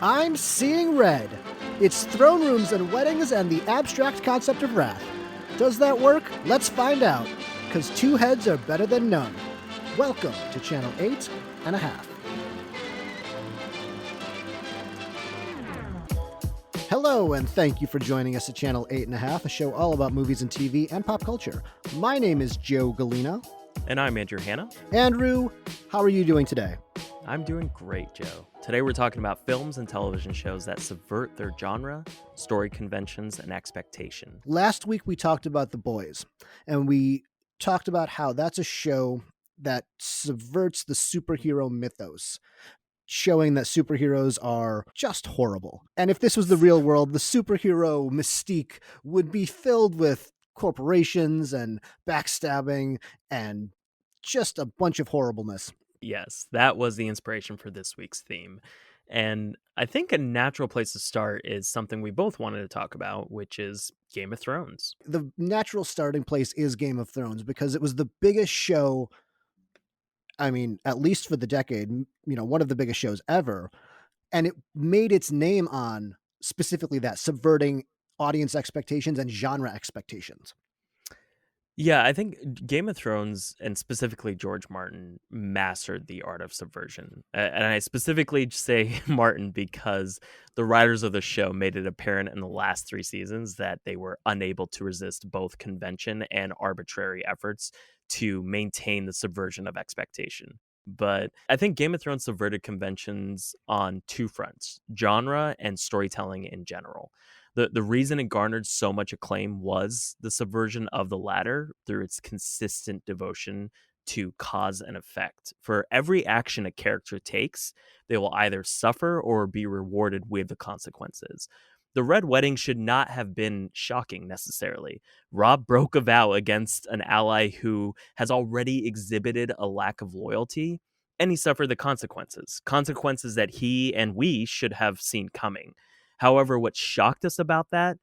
I'm seeing red. It's throne rooms and weddings and the abstract concept of wrath. Does that work? Let's find out, because two heads are better than none. Welcome to Channel 8.5. Hello, and thank you for joining us at Channel 8.5, a show all about movies and TV and pop culture. My name is Joe Galino. And I'm Andrew Hanna. Andrew, how are you doing today? I'm doing great, Joe. Today we're talking about films and television shows that subvert their genre, story conventions, and expectation. Last week we talked about The Boys, and we talked about how that's a show that subverts the superhero mythos, showing that superheroes are just horrible. And if this was the real world, the superhero mystique would be filled with corporations and backstabbing and just a bunch of horribleness. Yes, that was the inspiration for this week's theme. And I think a natural place to start is something we both wanted to talk about, which is Game of Thrones. The natural starting place is Game of Thrones because it was the biggest show, I mean, at least for the decade, one of the biggest shows ever. And it made its name on specifically that, subverting audience expectations and genre expectations. Yeah, I think Game of Thrones, and specifically George Martin, mastered the art of subversion. And I specifically say Martin because the writers of the show made it apparent in the last 3 seasons that they were unable to resist both convention and arbitrary efforts to maintain the subversion of expectation. But I think Game of Thrones subverted conventions on 2 fronts: genre and storytelling in general. The reason it garnered so much acclaim was the subversion of the latter through its consistent devotion to cause and effect. For every action a character takes, they will either suffer or be rewarded with the consequences. The Red Wedding should not have been shocking necessarily. Robb broke a vow against an ally who has already exhibited a lack of loyalty, and he suffered the consequences that he and we should have seen coming. However, what shocked us about that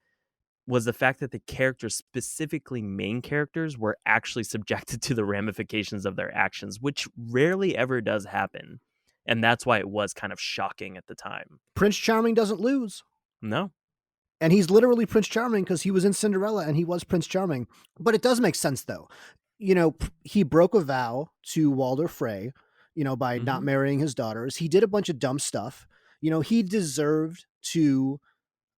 was the fact that the characters, specifically main characters, were actually subjected to the ramifications of their actions, which rarely ever does happen. And that's why it was kind of shocking at the time. Prince Charming doesn't lose. No. And he's literally Prince Charming because he was in Cinderella and he was Prince Charming. But it does make sense, though. He broke a vow to Walder Frey, by not marrying his daughters. He did a bunch of dumb stuff. He deserved to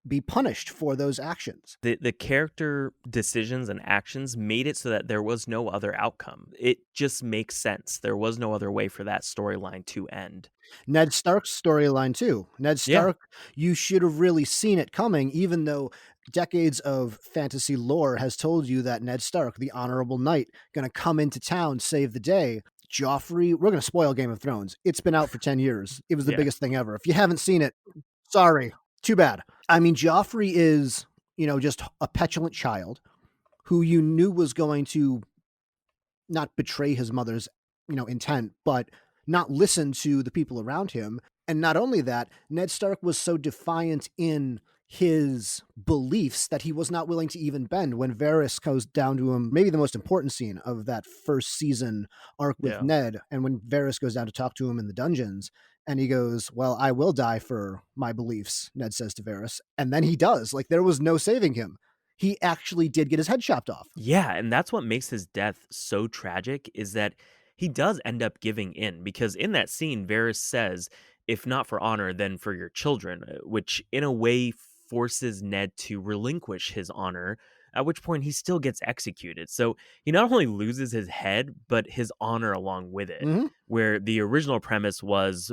be punished for those actions. The character decisions and actions made it so that there was no other outcome. It just makes sense. There was no other way for that storyline to end. Ned Stark's storyline too. Ned Stark, You should have really seen it coming, even though decades of fantasy lore has told you that Ned Stark, the honorable knight, going to come into town, save the day. Joffrey, we're going to spoil Game of Thrones. It's been out for 10 years. It was the biggest thing ever. If you haven't seen it, sorry, too bad. I mean, Joffrey is, just a petulant child who you knew was going to not betray his mother's, intent, but not listen to the people around him. And not only that, Ned Stark was so defiant in his beliefs that he was not willing to even bend. When Varys goes down to him, maybe the most important scene of that first season arc with Ned, and when Varys goes down to talk to him in the dungeons, and he goes, well, I will die for my beliefs, Ned says to Varys. And then he does. Like, there was no saving him. He actually did get his head chopped off. Yeah, and that's what makes his death so tragic, is that he does end up giving in. Because in that scene, Varys says, if not for honor, then for your children, which in a way forces Ned to relinquish his honor, at which point he still gets executed. So he not only loses his head, but his honor along with it, where the original premise was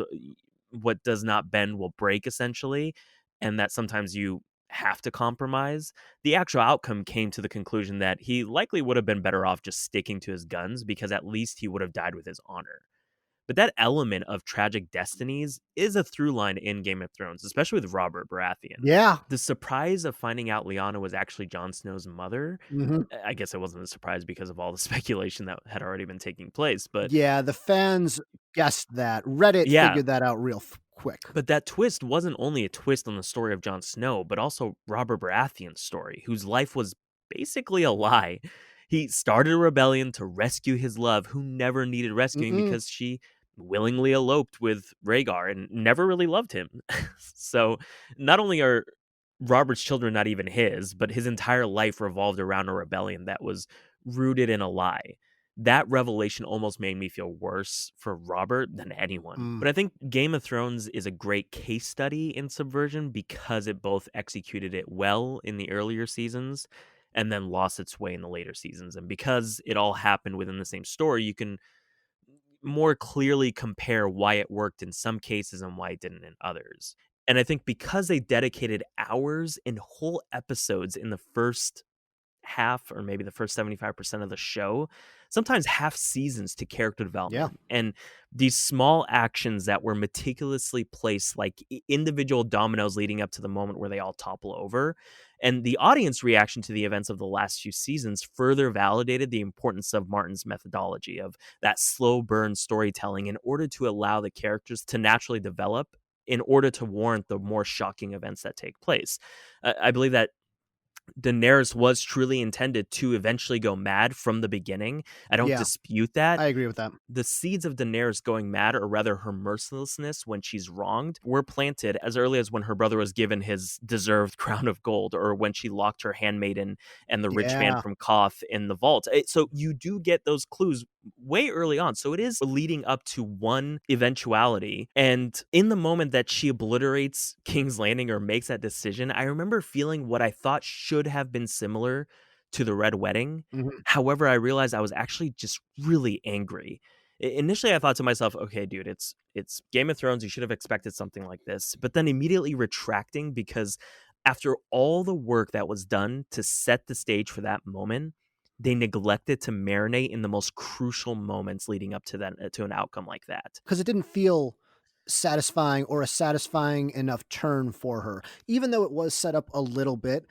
what does not bend will break, essentially, and that sometimes you have to compromise. The actual outcome came to the conclusion that he likely would have been better off just sticking to his guns, because at least he would have died with his honor. But that element of tragic destinies is a through line in Game of Thrones, especially with Robert Baratheon. Yeah. The surprise of finding out Lyanna was actually Jon Snow's mother, I guess it wasn't a surprise because of all the speculation that had already been taking place. But yeah, the fans guessed that. Reddit figured that out real quick. But that twist wasn't only a twist on the story of Jon Snow, but also Robert Baratheon's story, whose life was basically a lie. He started a rebellion to rescue his love, who never needed rescuing because she willingly eloped with Rhaegar and never really loved him. So not only are Robert's children not even his, but his entire life revolved around a rebellion that was rooted in a lie. That revelation almost made me feel worse for Robert than anyone. Mm, But I think Game of Thrones is a great case study in subversion because it both executed it well in the earlier seasons and then lost its way in the later seasons. And because it all happened within the same story, you can more clearly compare why it worked in some cases and why it didn't in others. And I think because they dedicated hours and whole episodes in the first half or maybe the first 75% of the show, sometimes half seasons to character yeah. development. And these small actions that were meticulously placed, like individual dominoes leading up to the moment where they all topple over. And the audience reaction to the events of the last few seasons further validated the importance of Martin's methodology of that slow burn storytelling in order to allow the characters to naturally develop in order to warrant the more shocking events that take place. I believe that Daenerys was truly intended to eventually go mad from the beginning. I don't Yeah, dispute that. I agree with that. The seeds of Daenerys going mad, or rather her mercilessness when she's wronged, were planted as early as when her brother was given his deserved crown of gold, or when she locked her handmaiden and the rich man Yeah, from Koth in the vault. So you do get those clues way early on. So it is leading up to one eventuality. And in the moment that she obliterates King's Landing or makes that decision, I remember feeling what I thought should have been similar to the Red Wedding. mhm. However, I realized I was actually just really angry. Initially, I thought to myself, "Okay, dude, it's Game of Thrones. You should have expected something like this." But then immediately retracting because after all the work that was done to set the stage for that moment, they neglected to marinate in the most crucial moments leading up to that to an outcome like that. 'Cause it didn't feel satisfying or a satisfying enough turn for her. Even though it was set up a little bit,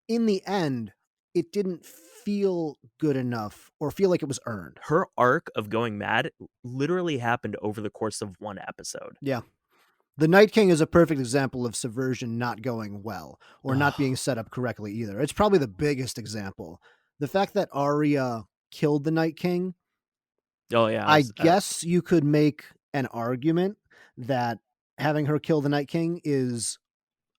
in the end, it didn't feel good enough or feel like it was earned. Her arc of going mad literally happened over the course of one episode. Yeah. The Night King is a perfect example of subversion not going well or not being Oh, set up correctly either. It's probably the biggest example. The fact that Arya killed the Night King, oh yeah, I I was, guess you could make an argument that having her kill the Night King is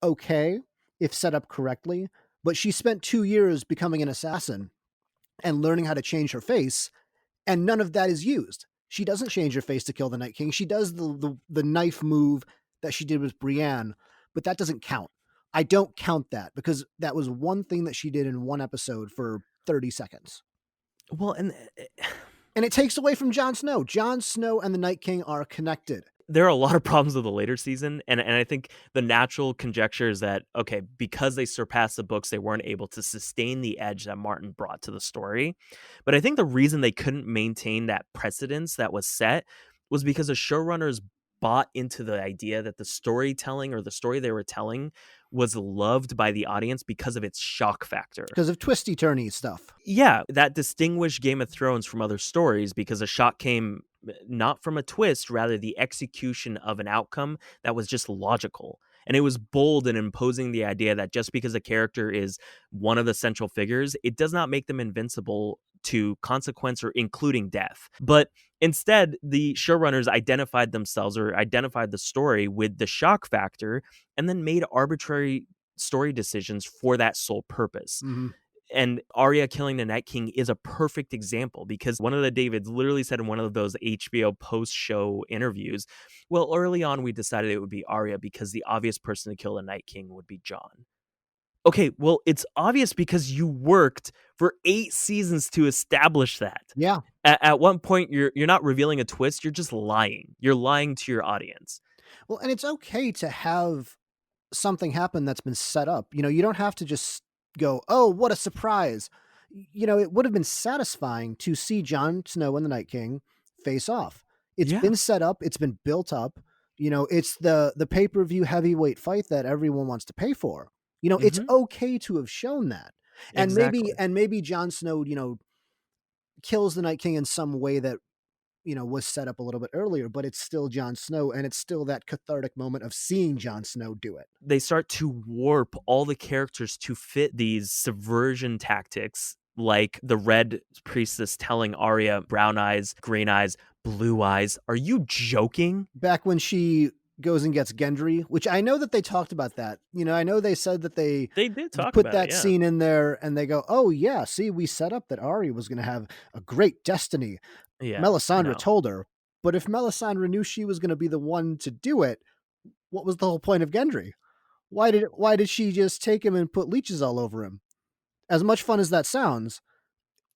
okay if set up correctly, but she spent 2 years becoming an assassin and learning how to change her face, and none of that is used. She doesn't change her face to kill the Night King. She does the knife move that she did with Brienne, but that doesn't count. I don't count that because that was one thing that she did in one episode for 30 seconds. well, and And it takes away from Jon Snow. Jon Snow and the Night King are connected. there are a lot of problems with the later season, and I think the natural conjecture is that okay, because they surpassed the books, they weren't able to sustain the edge that Martin brought to the story. But I think the reason they couldn't maintain that precedence that was set was because the showrunners bought into the idea that the storytelling or the story they were telling was loved by the audience because of its shock factor. Because of twisty turny stuff. Yeah, that distinguished Game of Thrones from other stories because a shock came not from a twist, rather the execution of an outcome that was just logical. And it was bold in imposing the idea that just because a character is one of the central figures, it does not make them invincible to consequence or including death. But instead, the showrunners identified themselves or identified the story with the shock factor and then made arbitrary story decisions for that sole purpose. Mhm. And Arya killing the Night King is a perfect example because one of the Davids literally said in one of those HBO post-show interviews, well, early on we decided it would be Arya because the obvious person to kill the Night King would be Jon. Okay, well, it's obvious because you worked for 8 seasons to establish that. Yeah. At one point you're not revealing a twist, you're just lying. You're lying to your audience. Well, and it's okay to have something happen that's been set up. You don't have to just go, "Oh, what a surprise." It would have been satisfying to see Jon Snow and the Night King face off. It's Yeah. been set up, it's been built up. It's the pay-per-view heavyweight fight that everyone wants to pay for. It's Mhm. okay to have shown that. And maybe Exactly. and maybe Jon Snow, kills the Night King in some way that was set up a little bit earlier, but it's still Jon Snow, and it's still that cathartic moment of seeing Jon Snow do it. They start to warp all the characters to fit these subversion tactics like the red priestess telling Arya brown eyes, green eyes, blue eyes. Are you joking? Back when she goes and gets Gendry, which I know that they talked about that. You know, I know they said that they They did talk put about it, that yeah. scene in there and they go, "Oh yeah, see, we set up that Arya was gonna have a great destiny." Yeah, Melisandre no. told her, but if Melisandre knew she was gonna be the one to do it, what was the whole point of Gendry? Why did she just take him and put leeches all over him? As much fun as that sounds,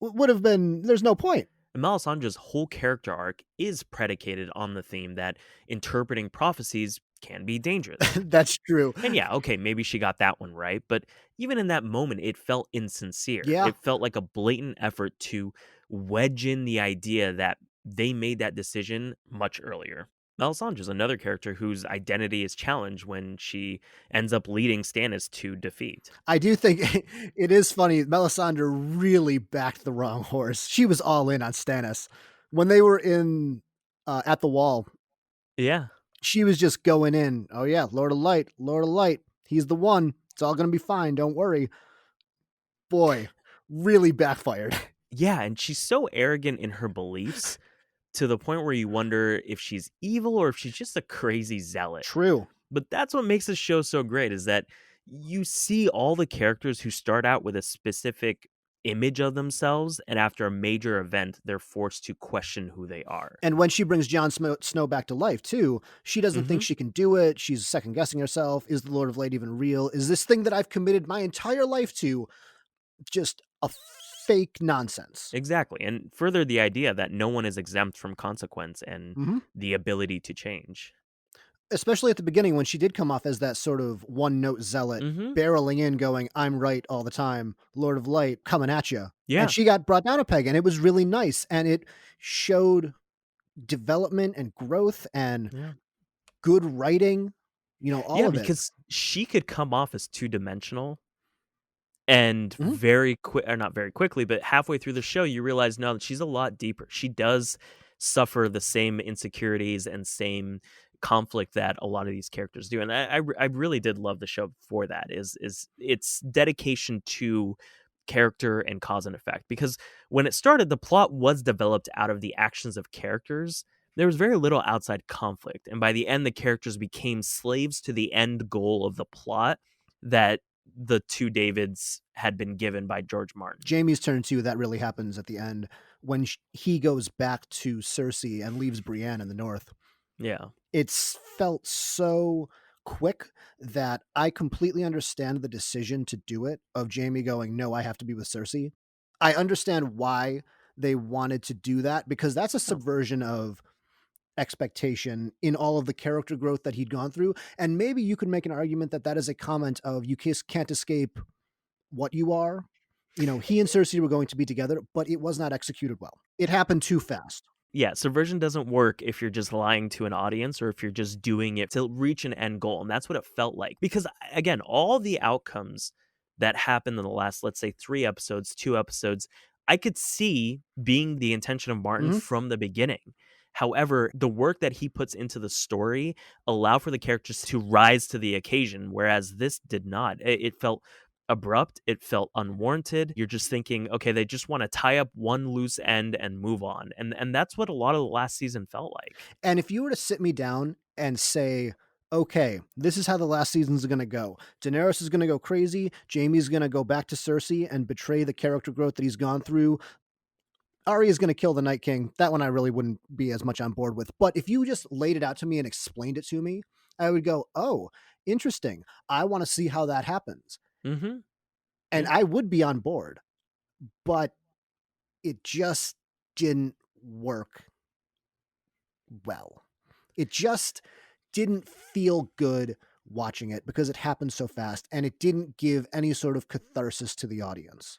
would have been there's no point. And Melisandre's whole character arc is predicated on the theme that interpreting prophecies can be dangerous. That's true. And yeah, okay, maybe she got that one right, but even in that moment, it felt insincere. Yeah, It felt like a blatant effort to wedge in the idea that they made that decision much earlier. Melisandre's another character whose identity is challenged when she ends up leading Stannis to defeat. I do think it is funny. Melisandre really backed the wrong horse. She was all in on Stannis when they were in at the wall. Yeah. She was just going in. Oh yeah, Lord of Light, Lord of Light. He's the one. It's all gonna be fine. Don't worry. Boy, really backfired. Yeah, and she's so arrogant in her beliefs to the point where you wonder if she's evil or if she's just a crazy zealot. True. But that's what makes this show so great is that you see all the characters who start out with a specific image of themselves, and after a major event, they're forced to question who they are. And when she brings Snow back to life too, she doesn't think Mhm. she can do it. She's second guessing herself. Is the Lord of Light even real? Is this thing that I've committed my entire life to just a fake nonsense? Exactly. And further the idea that no one is exempt from consequence and Mhm. the ability to change. Especially at the beginning when she did come off as that sort of one note zealot, Mhm. barreling in, going, "I'm right all the time, Lord of Light coming at you." And Yeah. she got brought down a peg, and it was really nice, and it showed development and growth and Yeah. good writing, you know, all Yeah, of it. because she could come off as two-dimensional. And Mhm. very quick, or not very quickly, but halfway through the show, you realize, no, that she's a lot deeper. She does suffer the same insecurities and same conflict that a lot of these characters do, and I really did love the show for that, is its dedication to character and cause and effect, because when it started, the plot was developed out of the actions of characters. There was very little outside conflict, and by the end, the characters became slaves to the end goal of the plot that the two Davids had been given by George Martin. Jamie's turn too, that really happens at the end when he goes back to Cersei and leaves Brienne in the north. Yeah. It's felt so quick that I completely understand the decision to do it of Jamie going, "No, I have to be with Cersei." I understand why they wanted to do that because that's a Yeah. subversion of expectation in all of the character growth that he'd gone through, and maybe you could make an argument that that is a comment of you can't escape what you are. You know, he and Cersei were going to be together, but it was not executed well. It happened too fast. Yeah, subversion doesn't work if you're just lying to an audience or if you're just doing it to reach an end goal, and that's what it felt like. Because again, all the outcomes that happened in the last, let's say, 3 episodes, 2 episodes, I could see being the intention of Martin Mhm. from the beginning. However, the work that he puts into the story allow for the characters to rise to the occasion, whereas this did not. It felt abrupt, it felt unwarranted. You're just thinking, okay, they just want to tie up one loose end and move on. And that's what a lot of the last season felt like. And if you were to sit me down and say, okay, this is how the last season's going to go. Daenerys is going to go crazy. Jamie's going to go back to Cersei and betray the character growth that he's gone through. Arya's going to kill the Night King. That one I really wouldn't be as much on board with. But if you just laid it out to me and explained it to me, I would go, oh, interesting. I want to see how that happens. Mhm. And Yeah. I would be on board, but it just didn't work well. It just didn't feel good watching it because it happened so fast and it didn't give any sort of catharsis to the audience.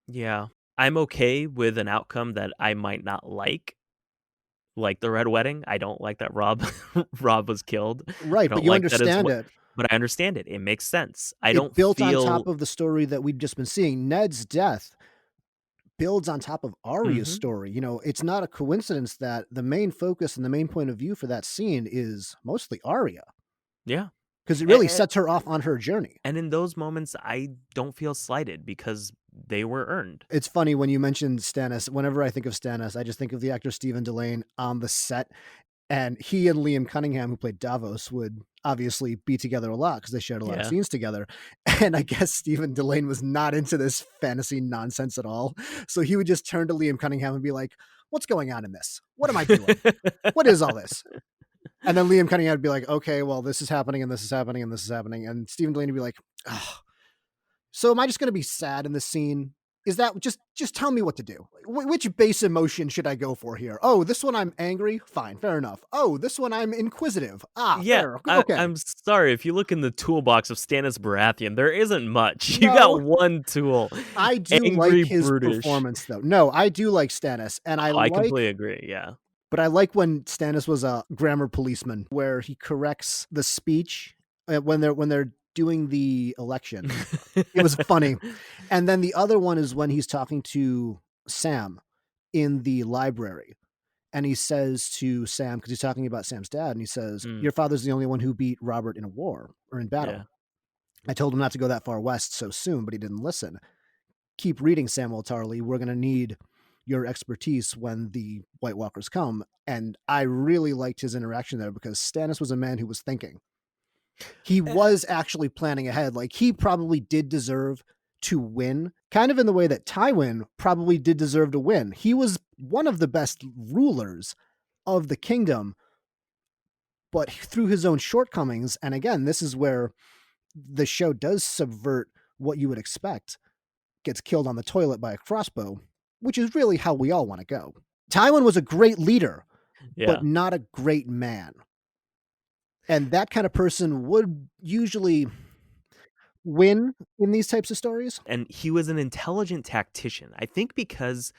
Yeah. I'm okay with an outcome that I might not like the Red Wedding. I don't like that Rob Rob was killed. I Right, but don't you like that as understand well, it. but I understand it. It makes sense. I It don't built on top feel of the story that we'd just been seeing. Ned's death builds on top of Arya's Mhm. story. You know, it's not a coincidence that the main focus and the main point of view for that scene is mostly Arya Yeah. because it really A sets her off on her journey. And in those moments, I don't feel slighted because they were earned. It's funny when you mentioned Stannis. Whenever I think of Stannis, I just think of the actor Stephen Delane on the set, and he and Liam Cunningham, who played Davos, would obviously be together a lot because they shared a lot of Yeah. scenes together. And I guess Stephen Delane was not into this fantasy nonsense at all. So he would just turn to Liam Cunningham and be like, "What's going on in this? What am I doing? What is all this?" And then Liam Cunningham would be like, "Okay, well, this is happening, and this is happening, and this is happening." And Stephen Delane would be like, "Oh, so am I just going to be sad in this scene? Is that just tell me what to do? Which base emotion should I go for here? Oh, this one I'm angry. Fine, fair enough. Oh, this one I'm inquisitive. Ah, Yeah, fair. Okay. I'm sorry, if you look in the toolbox of Stannis Baratheon, there isn't much. You got No, one tool. I do like Angry, his brutish. performance though. No, I do like Stannis, and I Oh, I like, completely agree, yeah. but I like when Stannis was a grammar policeman, where he corrects the speech when they're doing the election. It was funny. And then the other one is when he's talking to Sam in the library. And he says to Sam, because he's talking about Sam's dad, and he says, Mm, "Your father's the only one who beat Robert in a war or in battle. yeah. I told him not to go that far west so soon, but he didn't listen. Keep reading, Samuel Tarley. We're going to need your expertise when the White Walkers come." And I really liked his interaction there because Stannis was a man who was thinking. He Eh, was actually planning ahead. Like, he probably did deserve to win, kind of in the way that Tywin probably did deserve to win. He was one of the best rulers of the kingdom, but through his own shortcomings. And again, this is where the show does subvert what you would expect, gets killed on the toilet by a crossbow, which is really how we all want to go. Tywin was a great leader, but yeah. not a great man. And that kind of person would usually win in these types of stories. And he was an intelligent tactician. I think because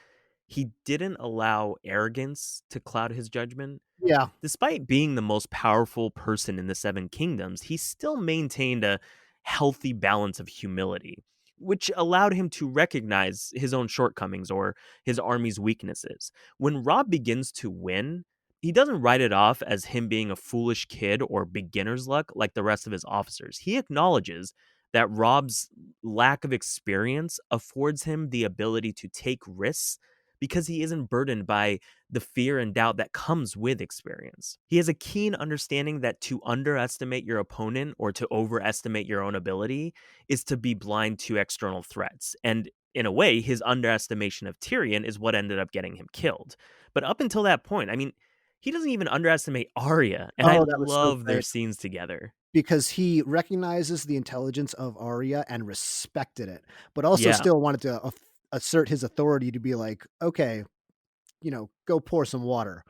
he didn't allow arrogance to cloud his judgment. Yeah. Despite being the most powerful person in the Seven Kingdoms, he still maintained a healthy balance of humility, which allowed him to recognize his own shortcomings or his army's weaknesses. When Robb begins to win, he doesn't write it off as him being a foolish kid or beginner's luck like the rest of his officers. He acknowledges that Robb's lack of experience affords him the ability to take risks because he isn't burdened by the fear and doubt that comes with experience. He has a keen understanding that to underestimate your opponent or to overestimate your own ability is to be blind to external threats. And in a way, his underestimation of Tyrion is what ended up getting him killed. But up until that point, I mean, he doesn't even underestimate Arya, and I Oh, that was so love their great scenes together. because he recognizes the intelligence of Arya and respected it, but also Yeah, still wanted to assert his authority to be like, okay, go pour some water.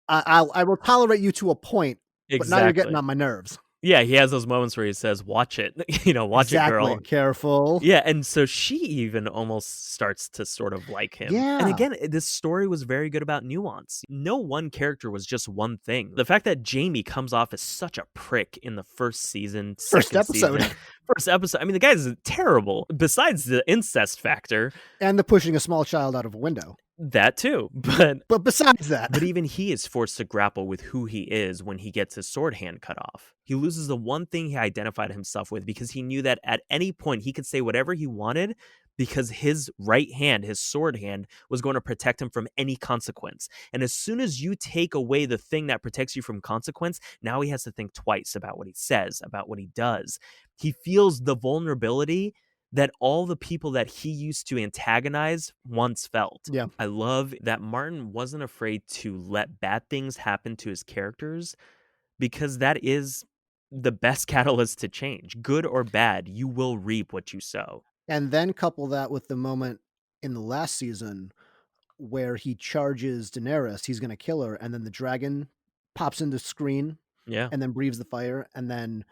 I will tolerate you to a point, but now you're getting exactly. on my nerves. Yeah, he has those moments where he says, "Watch it, watch it, Exactly. girl." Careful. Yeah, and so she even almost starts to sort of like him. And Yeah. again, this story was very good about nuance. No one character was just one thing. The fact that Jamie comes off as such a prick in the first season, First second episode. season, first episode. I mean, the guy's terrible. Besides the incest factor, And the pushing a small child out of a window. that too. But But besides that, but even he is forced to grapple with who he is when he gets his sword hand cut off. He loses the one thing he identified himself with because he knew that at any point he could say whatever he wanted because his right hand, his sword hand, was going to protect him from any consequence. And as soon as you take away the thing that protects you from consequence, now he has to think twice about what he says, about what he does. He feels the vulnerability that all the people that he used to antagonize once felt. yeah. I love that Martin wasn't afraid to let bad things happen to his characters because that is the best catalyst to change. Good or bad, you will reap what you sow. And then couple that with the moment in the last season where he charges Daenerys, he's gonna kill her, and then the dragon pops into screen Yeah. and then breathes the fire, and then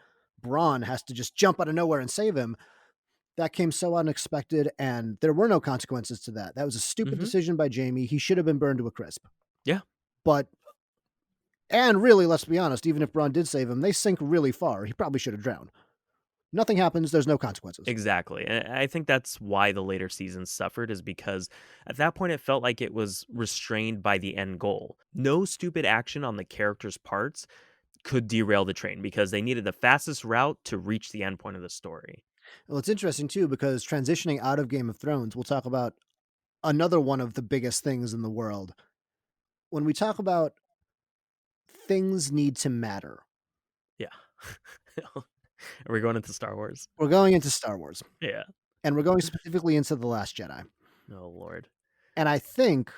Bronn has to just jump out of nowhere and save him. That came so unexpected, and there were no consequences to that. That was a stupid Hmm. decision by Jamie. He should have been burned to a crisp. Yeah. But and really, let's be honest, even if Bronn did save him, they sink really far. He probably should have drowned. Nothing happens, there's no consequences. Exactly. And I think that's why the later seasons suffered, is because at that point it felt like it was restrained by the end goal. No stupid action on the characters' parts could derail the train because they needed the fastest route to reach the end point of the story. Well, it's interesting too because transitioning out of Game of Thrones, we'll talk about another one of the biggest things in the world. When we talk about things need to matter, Yeah. Are we going into Star Wars? we're going into Star Wars, Yeah. and we're going specifically into The Last Jedi. Oh lord. And I think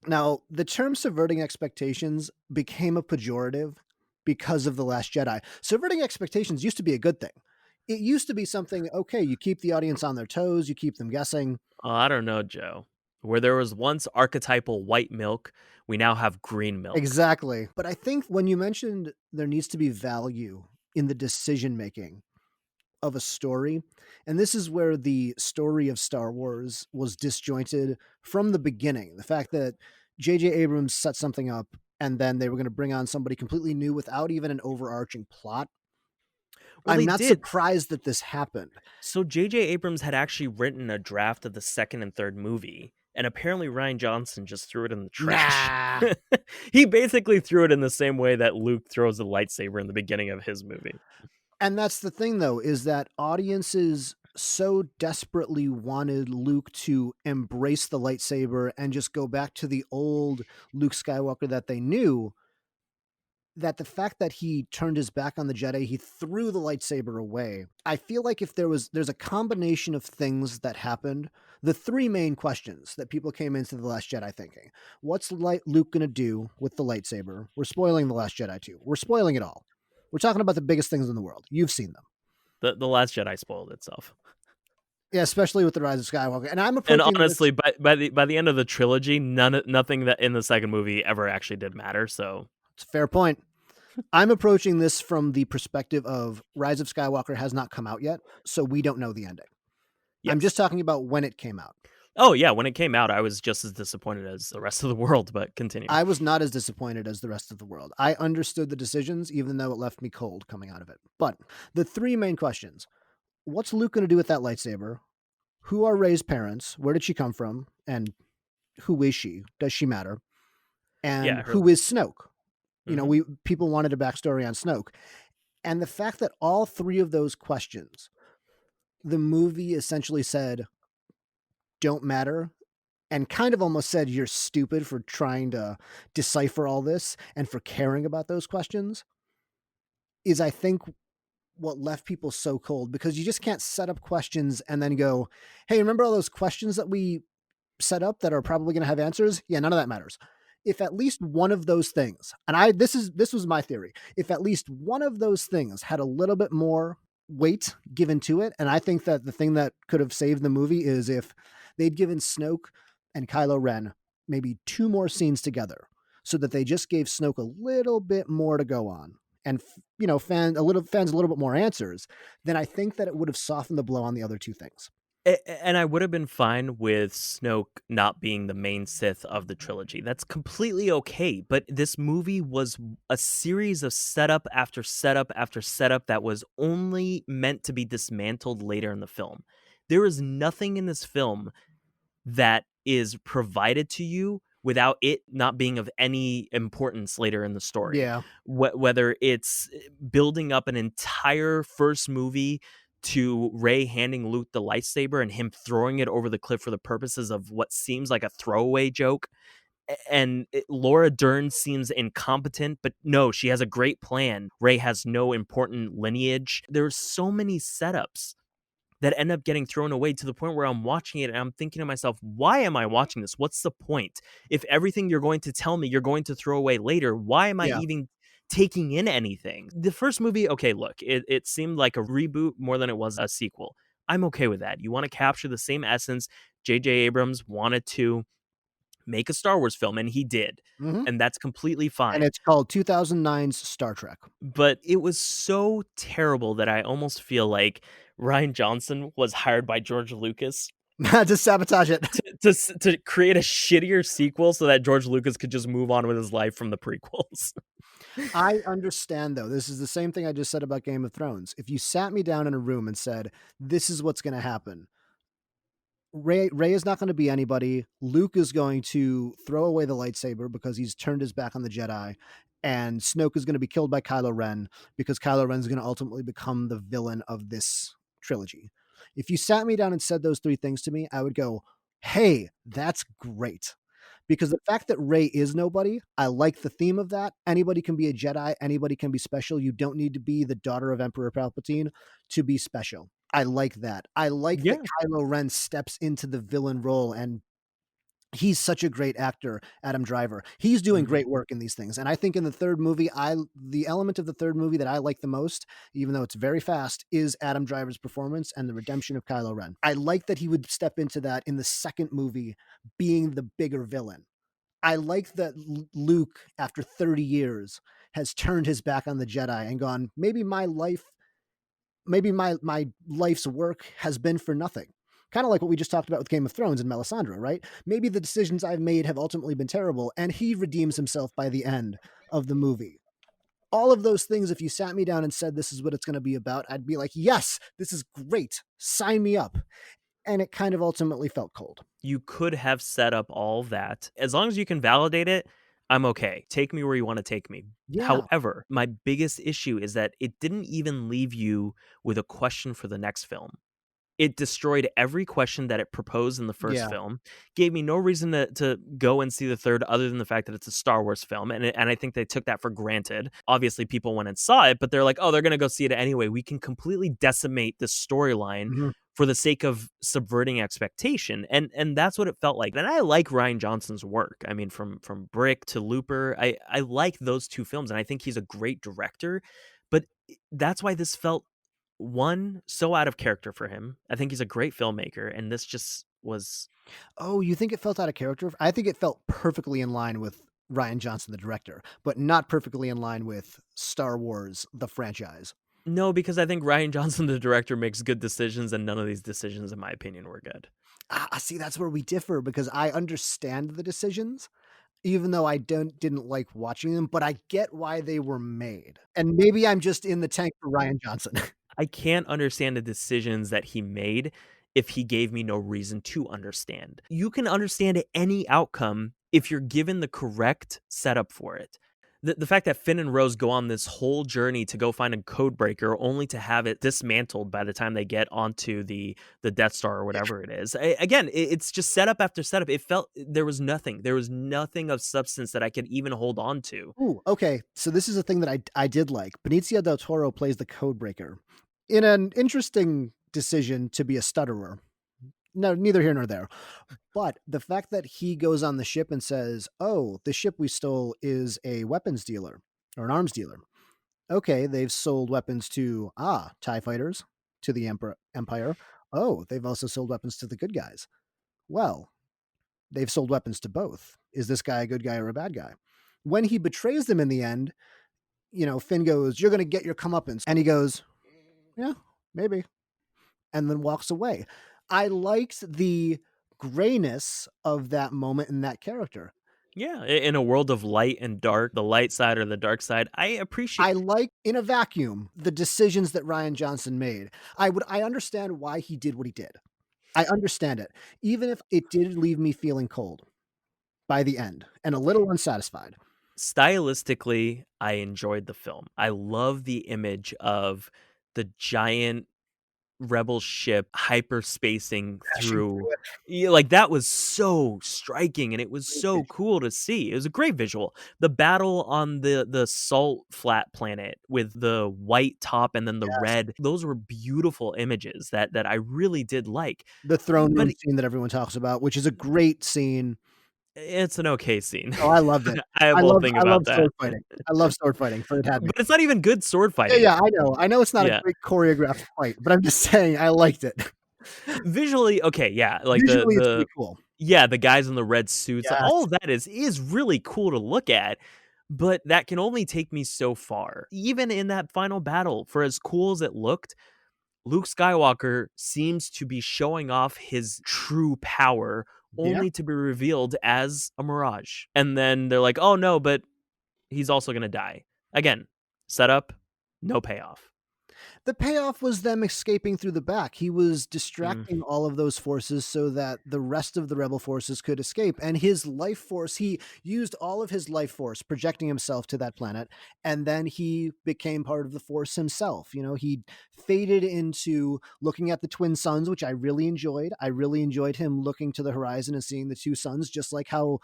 now the term subverting expectations became a pejorative because of The Last Jedi. Subverting expectations used to be a good thing. It used to be something, okay, you keep the audience on their toes, you keep them guessing. Oh, I don't know, Joe. Where there was once archetypal white milk, we now have green milk. Exactly. But I think when you mentioned there needs to be value in the decision making of a story, and this is where the story of Star Wars was disjointed from the beginning. The fact that J.J. Abrams set something up and then they were going to bring on somebody completely new without even an overarching plot. Well, I'm they not did. surprised that this happened. So J.J. Abrams had actually written a draft of the second and third movie, and apparently Ryan Johnson just threw it in the trash. Nah. He basically threw it in the same way that Luke throws the lightsaber in the beginning of his movie. And that's the thing, though, is that audiences so desperately wanted Luke to embrace the lightsaber and just go back to the old Luke Skywalker that they knew, that the fact that he turned his back on the Jedi, he threw the lightsaber away. I feel like if there's a combination of things that happened, the three main questions that people came into The Last Jedi thinking. What's Luke going to do with the lightsaber? We're spoiling The Last Jedi too. We're spoiling it all. We're talking about the biggest things in the world. You've seen them. The Last Jedi spoiled itself. Yeah, especially with the Rise of Skywalker. And I'm And approaching this. honestly, by the end of the trilogy, nothing that in the second movie ever actually did matter. So It's a fair point. I'm approaching this from the perspective of Rise of Skywalker has not come out yet, so we don't know the ending. I'm just yes. talking about when it came out. Oh yeah, when it came out, I was just as disappointed as the rest of the world. But continue. I was not as disappointed as the rest of the world. I understood the decisions, even though it left me cold coming out of it. But the three main questions: what's Luke going to do with that lightsaber? Who are Rey's parents? Where did she come from? And who is she? Does she matter? And Yeah, her. who is Snoke? You know, Mhm. we people wanted a backstory on Snoke. And the fact that all three of those questions, the movie essentially said, don't matter, and kind of almost said, you're stupid for trying to decipher all this and for caring about those questions, is I think what left people so cold because you just can't set up questions and then go, hey, remember all those questions that we set up that are probably going to have answers? Yeah, none of that matters. If at least one of those things, and this was my theory, if at least one of those things had a little bit more weight given to it, and I think that the thing that could have saved the movie is if they'd given Snoke and Kylo Ren maybe two more scenes together, so that they just gave Snoke a little bit more to go on, and fans a little bit more answers, then I think that it would have softened the blow on the other two things. And I would have been fine with Snoke not being the main Sith of the trilogy. That's completely okay. But this movie was a series of setup after setup after setup that was only meant to be dismantled later in the film. There is nothing in this film that is provided to you without it not being of any importance later in the story. Yeah. Whether it's building up an entire first movie to Rey handing Luke the lightsaber and him throwing it over the cliff for the purposes of what seems like a throwaway joke. And Laura Dern seems incompetent, but no, she has a great plan. Rey has no important lineage. There's so many setups that end up getting thrown away to the point where I'm watching it and I'm thinking to myself, why am I watching this? What's the point? If everything you're going to tell me you're going to throw away later, why am I Yeah. even taking in anything? The first movie, okay, look, it seemed like a reboot more than it was a sequel. I'm okay with that. You want to capture the same essence. J.J. Abrams wanted to make a Star Wars film, and he did. Hmm. And that's completely And fine. it's called 2009's Star Trek. But it was so terrible that I almost feel like Ryan Johnson was hired by George Lucas To sabotage it. to create a shittier sequel so that George Lucas could just move on with his life from the prequels. I understand, though. This is the same thing I just said about Game of Thrones. If you sat me down in a room and said, this is what's going to happen, Ray is not going to be anybody. Luke is going to throw away the lightsaber because he's turned his back on the Jedi. And Snoke is going to be killed by Kylo Ren because Kylo Ren is going to ultimately become the villain of this trilogy. If you sat me down and said those 3 things to me, I would go, "Hey, that's great." Because the fact that Rey is nobody, I like the theme of that. Anybody can be a Jedi, anybody can be special. You don't need to be the daughter of Emperor Palpatine to be special. I like that. I like that Yeah. Kylo Ren steps into the villain role, and he's such a great actor, Adam Driver. He's doing Mhm. great work in these things. And I think in the 3rd movie, I the element of the 3rd movie that I like the most, even though it's very fast, is Adam Driver's performance and the redemption of Kylo Ren. I like that he would step into that in the 2nd movie being the bigger villain. I like that Luke, after 30 years, has turned his back on the Jedi and gone, maybe my life's work has been for nothing. Kind of like what we just talked about with Game of Thrones and Melisandre, right? Maybe the decisions I've made have ultimately been terrible, and he redeems himself by the end of the movie. All of those things, if you sat me down and said this is what it's going to be about, I'd be like, yes, this is great. Sign me up. And it kind of ultimately felt cold. You could have set up all that. As long as you can validate it, I'm okay. Take me where you wanna take me. Yeah. However, my biggest issue is that it didn't even leave you with a question for the next film. It destroyed every question that it proposed in the first Yeah. film, gave me no reason to go and see the third other than the fact that it's a Star Wars film, and I think they took that for granted. Obviously, people went and saw it, but they're like, "Oh, they're gonna go see it anyway." We can completely decimate the storyline Mhm. for the sake of subverting expectation, and that's what it felt like. And I like Ryan Johnson's work. I mean, from Brick to Looper, I like those 2 films, and I think he's a great director, but that's why this felt one, so out of character for him. I think he's a great filmmaker, and this just was Oh, you think it felt out of character? I think it felt perfectly in line with Ryan Johnson, the director, but not perfectly in line with Star Wars, the franchise. no, because I think Ryan Johnson, the director, makes good decisions, and none of these decisions, in my opinion, were good. See, that's where we differ because I understand the decisions, even though I didn't like watching them, but I get why they were made. And maybe I'm just in the tank for Ryan Johnson. I can't understand the decisions that he made if he gave me no reason to understand. You can understand any outcome if you're given the correct setup for it. The fact that Finn and Rose go on this whole journey to go find a code breaker only to have it dismantled by the time they get onto the Death Star or whatever it is. Again, it's just setup after setup. It felt there was nothing. There was nothing of substance that I could even hold on to. Ooh, okay. So this is a thing that I did like. Benicio del Toro plays the code breaker in an interesting decision to be a stutterer. No, neither here nor there. But the fact that he goes on the ship and says, "Oh, the ship we stole is a weapons dealer or an arms dealer." Okay, they've sold weapons to TIE fighters, to the Empire. Oh, they've also sold weapons to the good guys. Well, they've sold weapons to both. Is this guy a good guy or a bad guy? When he betrays them in the end, Finn goes, "You're going to get your comeuppance," and he goes, "Yeah, maybe," and then walks away. I liked the grayness of that moment in that character. Yeah, in a world of light and dark, the light side or the dark side, I appreciate. I like in a vacuum the decisions that Ryan Johnson made. I understand why he did what he did. I understand it, even if it did leave me feeling cold by the end and a little unsatisfied. Stylistically, I enjoyed the film. I love the image of the giant rebel ship hyperspacing Crashing through. through it. Yeah, like, that was so striking, and it was Great so visual. cool to see. It was a great visual. The battle on the salt flat planet with the white top and then the Yes. red, those were beautiful images that I really did like. The throne But room scene that everyone talks about, which is a great scene. it's an okay scene. Oh, I loved it. I have I one love thing I love about that. sword fighting. I love sword fighting, so it had me. But it's not even good sword Yeah, fighting. yeah, I know. I know it's not a Yeah. great choreographed fight, but I'm just saying I liked it. Visually, okay, yeah, like Visually, it's the pretty cool. yeah, the guys in the red suits, like, all Yes. of that is really cool to look at, but that can only take me so far. Even in that final battle, for as cool as it looked, Luke Skywalker seems to be showing off his true power Yeah. only to be revealed as a mirage. And then they're like, "Oh, no, but he's also gonna die." Again, setup, no payoff. The payoff was them escaping through the back. He was Mm. distracting all of those forces so that the rest of the rebel forces could escape, and his life force, he used all of his life force projecting himself to that planet, and then he became part of the force himself. You know, he faded into looking at the twin suns, which I really enjoyed. I really enjoyed him looking to the horizon and seeing the two suns, just like how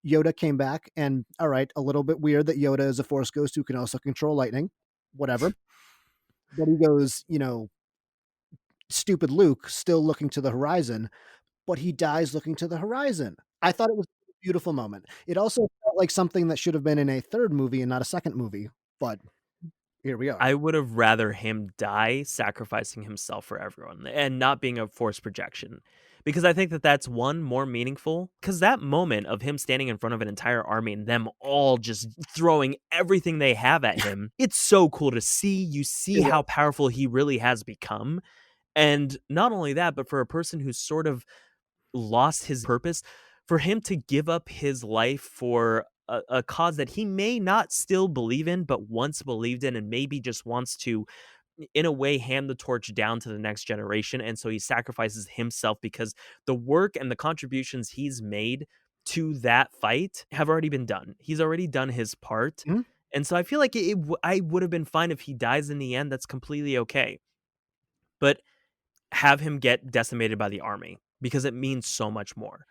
Yoda came back. And all right, a little bit weird that Yoda is a force ghost who can also control lightning. Whatever. But he goes, you know, stupid Luke still looking to the horizon, but he dies looking to the horizon. I thought it was a beautiful moment. It also felt like something that should have been in a third movie and not a second movie, but here we are. I would have rather him die sacrificing himself for everyone and not being a forced projection. Because I think that that's one more meaningful. Because that moment of him standing in front of an entire army and them all just throwing everything they have at him, it's so cool to see. You see It was. how powerful he really has become. And not only that, but for a person who's sort of lost his purpose, for him to give up his life for a cause that he may not still believe in, but once believed in, and maybe just wants to, in a way, hand the torch down to the next generation. And so he sacrifices himself because the work and the contributions he's made to that fight have already been done. He's already done his part. Mhm. And so I feel like I would have been fine if he dies in the end. That's completely okay. But have him get decimated by the army because it means so much more.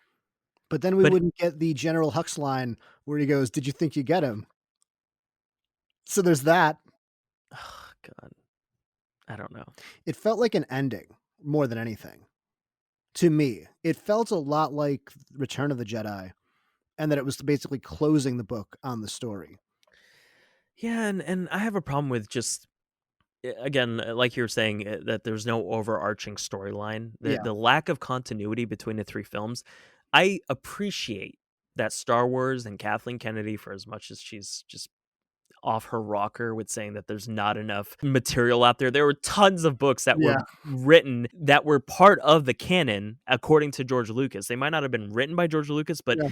But then we But wouldn't get the General Hux line where he goes, "Did you think you get him?" So there's that. oh, God, I don't know. It felt like an ending more than anything. To me, it felt a lot like Return of the Jedi, and that it was basically closing the book on the story. Yeah, and I have a problem with just again, like you were saying, that there's no overarching storyline. The Yeah. the lack of continuity between the three films. I appreciate that Star Wars and Kathleen Kennedy, for as much as she's just off her rocker with saying that there's not enough material out there. There were tons of books that were Yeah. written that were part of the canon according to George Lucas. They might not have been written by George Lucas, but Yeah.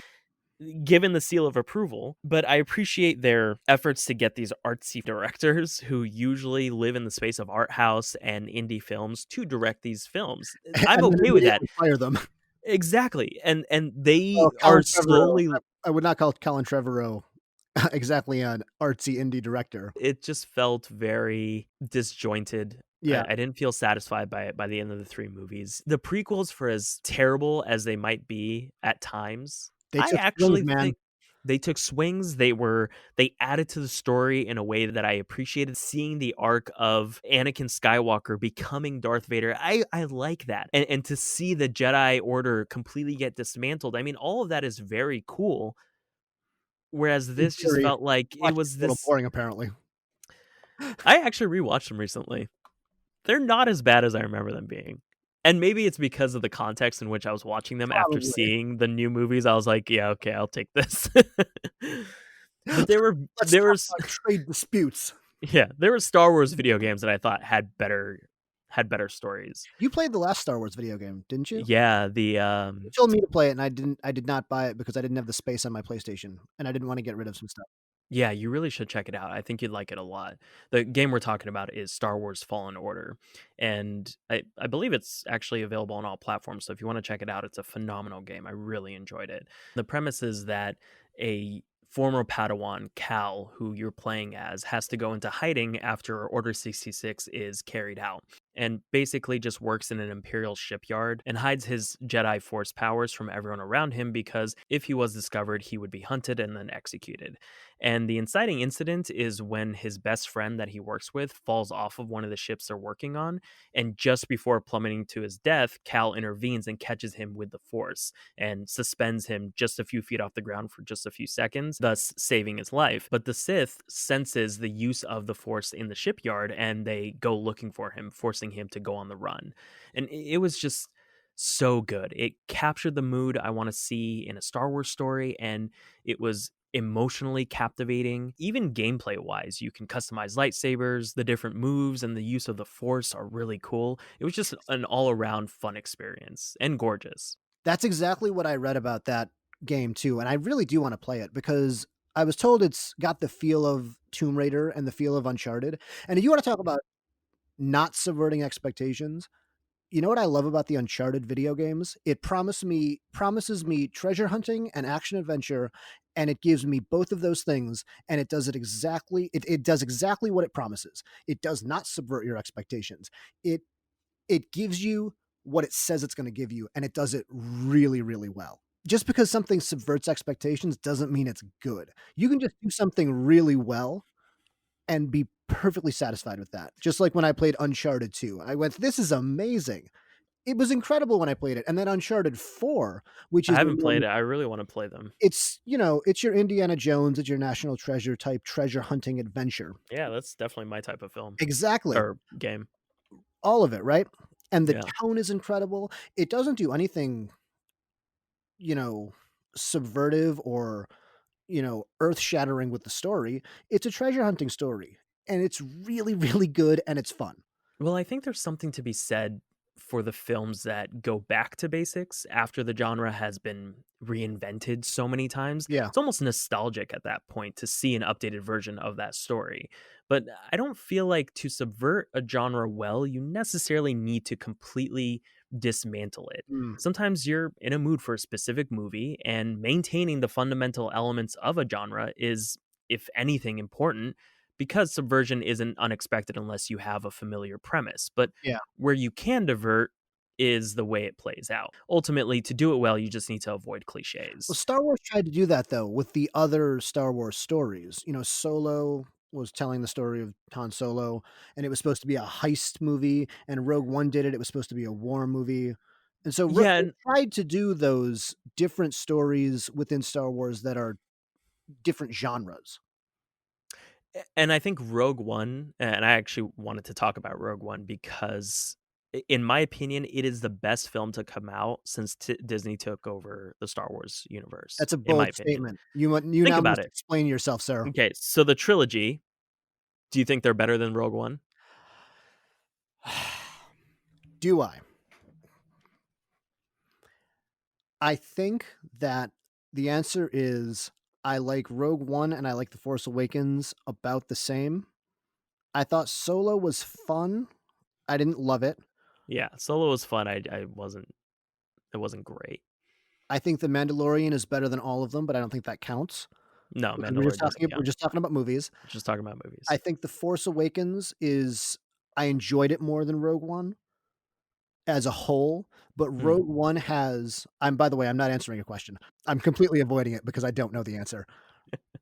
given the seal of approval. But I appreciate their efforts to get these artsy directors who usually live in the space of art house and indie films to direct these films. I'm And then okay with that. immediately fire them. Exactly. And they Well, are Colin Trevorrow, slowly I would not call Colin Trevorrow exactly an artsy indie director. it just felt very disjointed. Yeah, I didn't feel satisfied by it by the end of the three movies. The prequels, for as terrible as they might be at times, they I took swings, actually man. think they took swings. They added to the story in a way that I appreciated. Seeing the arc of Anakin Skywalker becoming Darth Vader, I like that. And to see the Jedi Order completely get dismantled, I mean, all of that is very cool. Whereas In this just theory, felt like it watching it's was a little this. boring apparently. I actually rewatched them recently. They're not as bad as I remember them being. And maybe it's because of the context in which I was watching them after Probably. seeing the new movies. I was like, "Yeah, okay, I'll take this." But Let's there talk was about trade disputes. yeah, there were Star Wars video games that I thought had better stories. You played the last Star Wars video game, didn't you? Yeah, You told me to play it, and I did not buy it because I didn't have the space on my PlayStation, and I didn't wanna get rid of some stuff. yeah, you really should check it out. I think you'd like it a lot. The game we're talking about is Star Wars Fallen Order, and I believe it's actually available on all platforms. So if you want to check it out, it's a phenomenal game. I really enjoyed it. The premise is that a former Padawan, Cal, who you're playing as, has to go into hiding after Order 66 is carried out, and basically just works in an Imperial shipyard and hides his Jedi Force powers from everyone around him because if he was discovered, he would be hunted and then executed. And the inciting incident is when his best friend that he works with falls off of one of the ships they're working on. And just before plummeting to his death, Cal intervenes and catches him with the Force and suspends him just a few feet off the ground for just a few seconds, thus saving his life. But the Sith senses the use of the Force in the shipyard and they go looking for him, forcing him to go on the run. And it was just so good. It captured the mood I want to see in a Star Wars story, and it was emotionally captivating. Even gameplay wise, you can customize lightsabers, the different moves, and the use of the Force are really cool. It was just an all around fun experience and gorgeous. That's exactly what I read about that game too, and I really do wanna play it because I was told it's got the feel of Tomb Raider and the feel of Uncharted, and if you wanna talk about not subverting expectations. You know what I love about the Uncharted video games? It promises me treasure hunting and action adventure, and it gives me both of those things, and it does exactly what it promises. It does not subvert your expectations. It it gives you what it says it's gonna give you, and it does it really, really well. Just because something subverts expectations doesn't mean it's good. You can just do something really well and be perfectly satisfied with that. Just like when I played Uncharted 2, I went, "This is amazing." It was incredible when I played it, and then Uncharted 4, which I is the haven't played one it. I really wanna play them. it's your Indiana Jones, it's your National Treasure type treasure hunting adventure. Yeah, that's definitely my type of film Exactly. or game. All of it, right? And the Yeah. tone is incredible. It doesn't do anything, you know, subvertive or, earth-shattering with the story. It's a treasure hunting story, and it's really, really good, and it's fun. Well, I think there's something to be said for the films that go back to basics after the genre has been reinvented so many times. Yeah. It's almost nostalgic at that point to see an updated version of that story. But I don't feel like to subvert a genre well, you necessarily need to completely dismantle it. Mm, Sometimes you're in a mood for a specific movie, and maintaining the fundamental elements of a genre is, if anything, important because subversion isn't unexpected unless you have a familiar premise. But yeah. where you can divert is the way it plays out. Ultimately, to do it well, you just need to avoid Well, cliches. Star Wars tried to do that though with the other Star Wars stories. Solo was telling the story of Han Solo, and it was supposed to be a heist movie, and Rogue One did it. It was supposed to be a war movie. And so Yeah, they and tried to do those different stories within Star Wars that are different genres. and I think Rogue One, and I actually wanted to talk about Rogue One because in my opinion, it is the best film to come out since Disney took over the Star Wars universe, That's a in my bold opinion. statement. You Think now about must it. explain yourself, sir. Okay, so the trilogy, do you think they're better than Rogue One? Do I? I think that the answer is I like Rogue One and I like The Force Awakens about the same. I thought Solo was fun. I didn't love it. Yeah, Solo was fun. I wasn't it wasn't great. I think The Mandalorian is better than all of them, but I don't think that counts No, because Mandalore doesn't we're count. just talking about movies. Just talking about movies. I think The Force Awakens is I enjoyed it more than Rogue One as a whole, but Mm. Rogue One has by the way, I'm not answering your question. I'm completely avoiding it because I don't know the answer.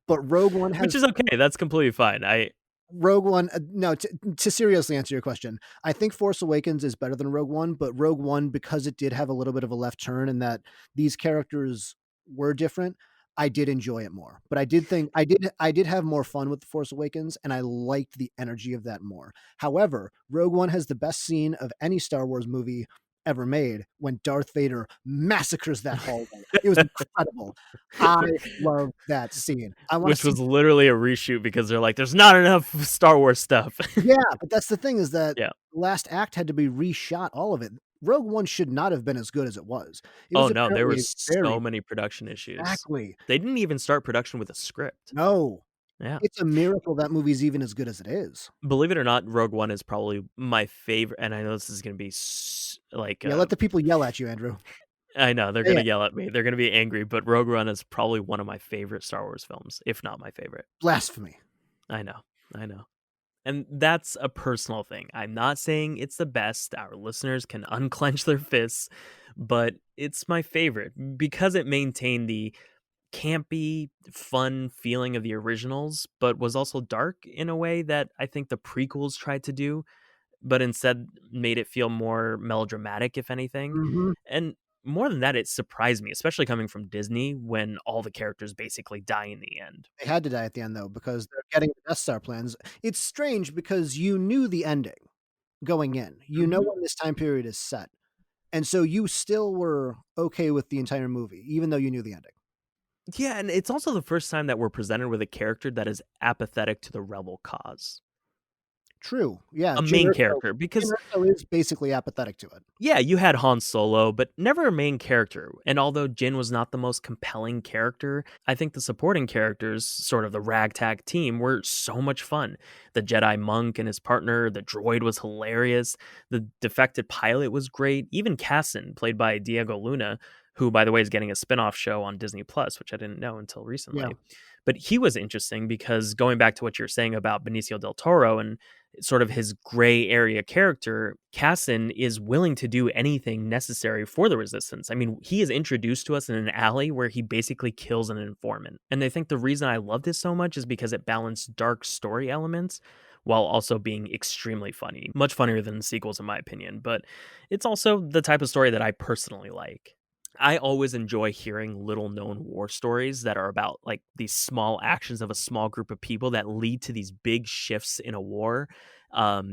But Which is okay, that's completely fine. I Rogue One, no, to seriously answer your question, I think Force Awakens is better than Rogue One, but Rogue One, because it did have a little bit of a left turn and that these characters were different, I did enjoy it more. But I did have more fun with The Force Awakens, and I liked the energy of that more. However, Rogue One has the best scene of any Star Wars movie ever made when Darth Vader massacres that hallway. It was incredible. I love that scene. I wanna which see was literally a reshoot because they're like, "There's not enough Star Wars stuff." Yeah, but that's the thing is that Yeah. last act had to be reshot, all of it. Rogue One should not have been as good as it was. It Oh, was no, there apparently a was so very many production issues. exactly. They didn't even start production with a script. No. Yeah. It's a miracle that movie's even as good as it is. Believe it or not, Rogue One is probably my favorite, and I know this is gonna be Yeah, let the people yell at you, Andrew. I know they're Say gonna it. yell at me. They're gonna be angry, but Rogue One is probably one of my favorite Star Wars films, if not my favorite. Blasphemy. I know. I know. And that's a personal thing. I'm not saying it's the best. Our listeners can unclench their fists, but it's my favorite because it maintained the campy, fun feeling of the originals, but was also dark in a way that I think the prequels tried to do, but instead made it feel more melodramatic, if anything. Mhm. And more than that, it surprised me, especially coming from Disney when all the characters basically die in the end. They had to die at the end, though, because they're getting the Death Star plans. It's strange because you knew the ending going in. You know Mhm. when this time period is set, and so you still were okay with the entire movie, even though you knew the ending. Yeah, and it's also the first time that we're presented with a character that is apathetic to the rebel cause. True. Yeah, a Jyn main Erso character, Jyn because Erso is basically apathetic to it. yeah, you had Han Solo, but never a main character. And although Jin was not the most compelling character, I think the supporting characters, sort of the ragtag team, were so much fun. The Jedi monk and his partner, the droid was hilarious. The defected pilot was great. Even Cassin, played by Diego Luna, who, by the way, is getting a spin-off show on Disney Plus, which I didn't know until Yeah. recently. But he was interesting because, going back to what you're saying about Benicio del Toro and sort of his gray area character, Cassin is willing to do anything necessary for the resistance. I mean, he is introduced to us in an alley where he basically kills an informant. And I think the reason I love this so much is because it balanced dark story elements while also being extremely funny. Much funnier than the sequels, in my opinion. But it's also the type of story that I personally like. I always enjoy hearing little known war stories that are about like these small actions of a small group of people that lead to these big shifts in a war.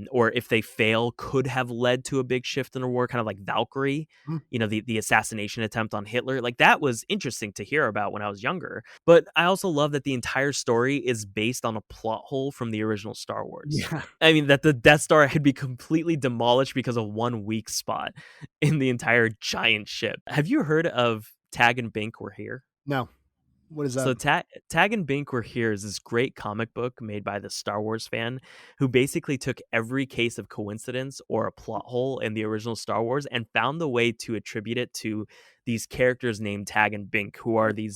Or if they fail, could have led to a big shift in a war, kind of like Valkyrie, Mhm. the assassination attempt on Hitler. Like that was interesting to hear about when I was younger. But I also love that the entire story is based on a plot hole from the original Star Wars. Yeah. I mean, that the Death Star could be completely demolished because of one weak spot in the entire giant ship. Have you heard of Tag and Bink Were Here? No. What is that? So Tag and Bink Were Here is this great comic book made by the Star Wars fan who basically took every case of coincidence or a plot hole in the original Star Wars and found the way to attribute it to these characters named Tag and Bink, who are these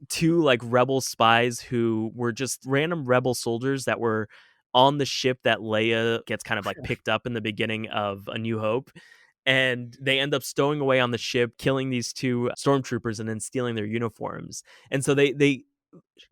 two like rebel spies who were just random rebel soldiers that were on the ship that Leia gets kind of like picked up in the beginning of A New Hope. And they end up stowing away on the ship, killing these two stormtroopers and then stealing their uniforms. And so they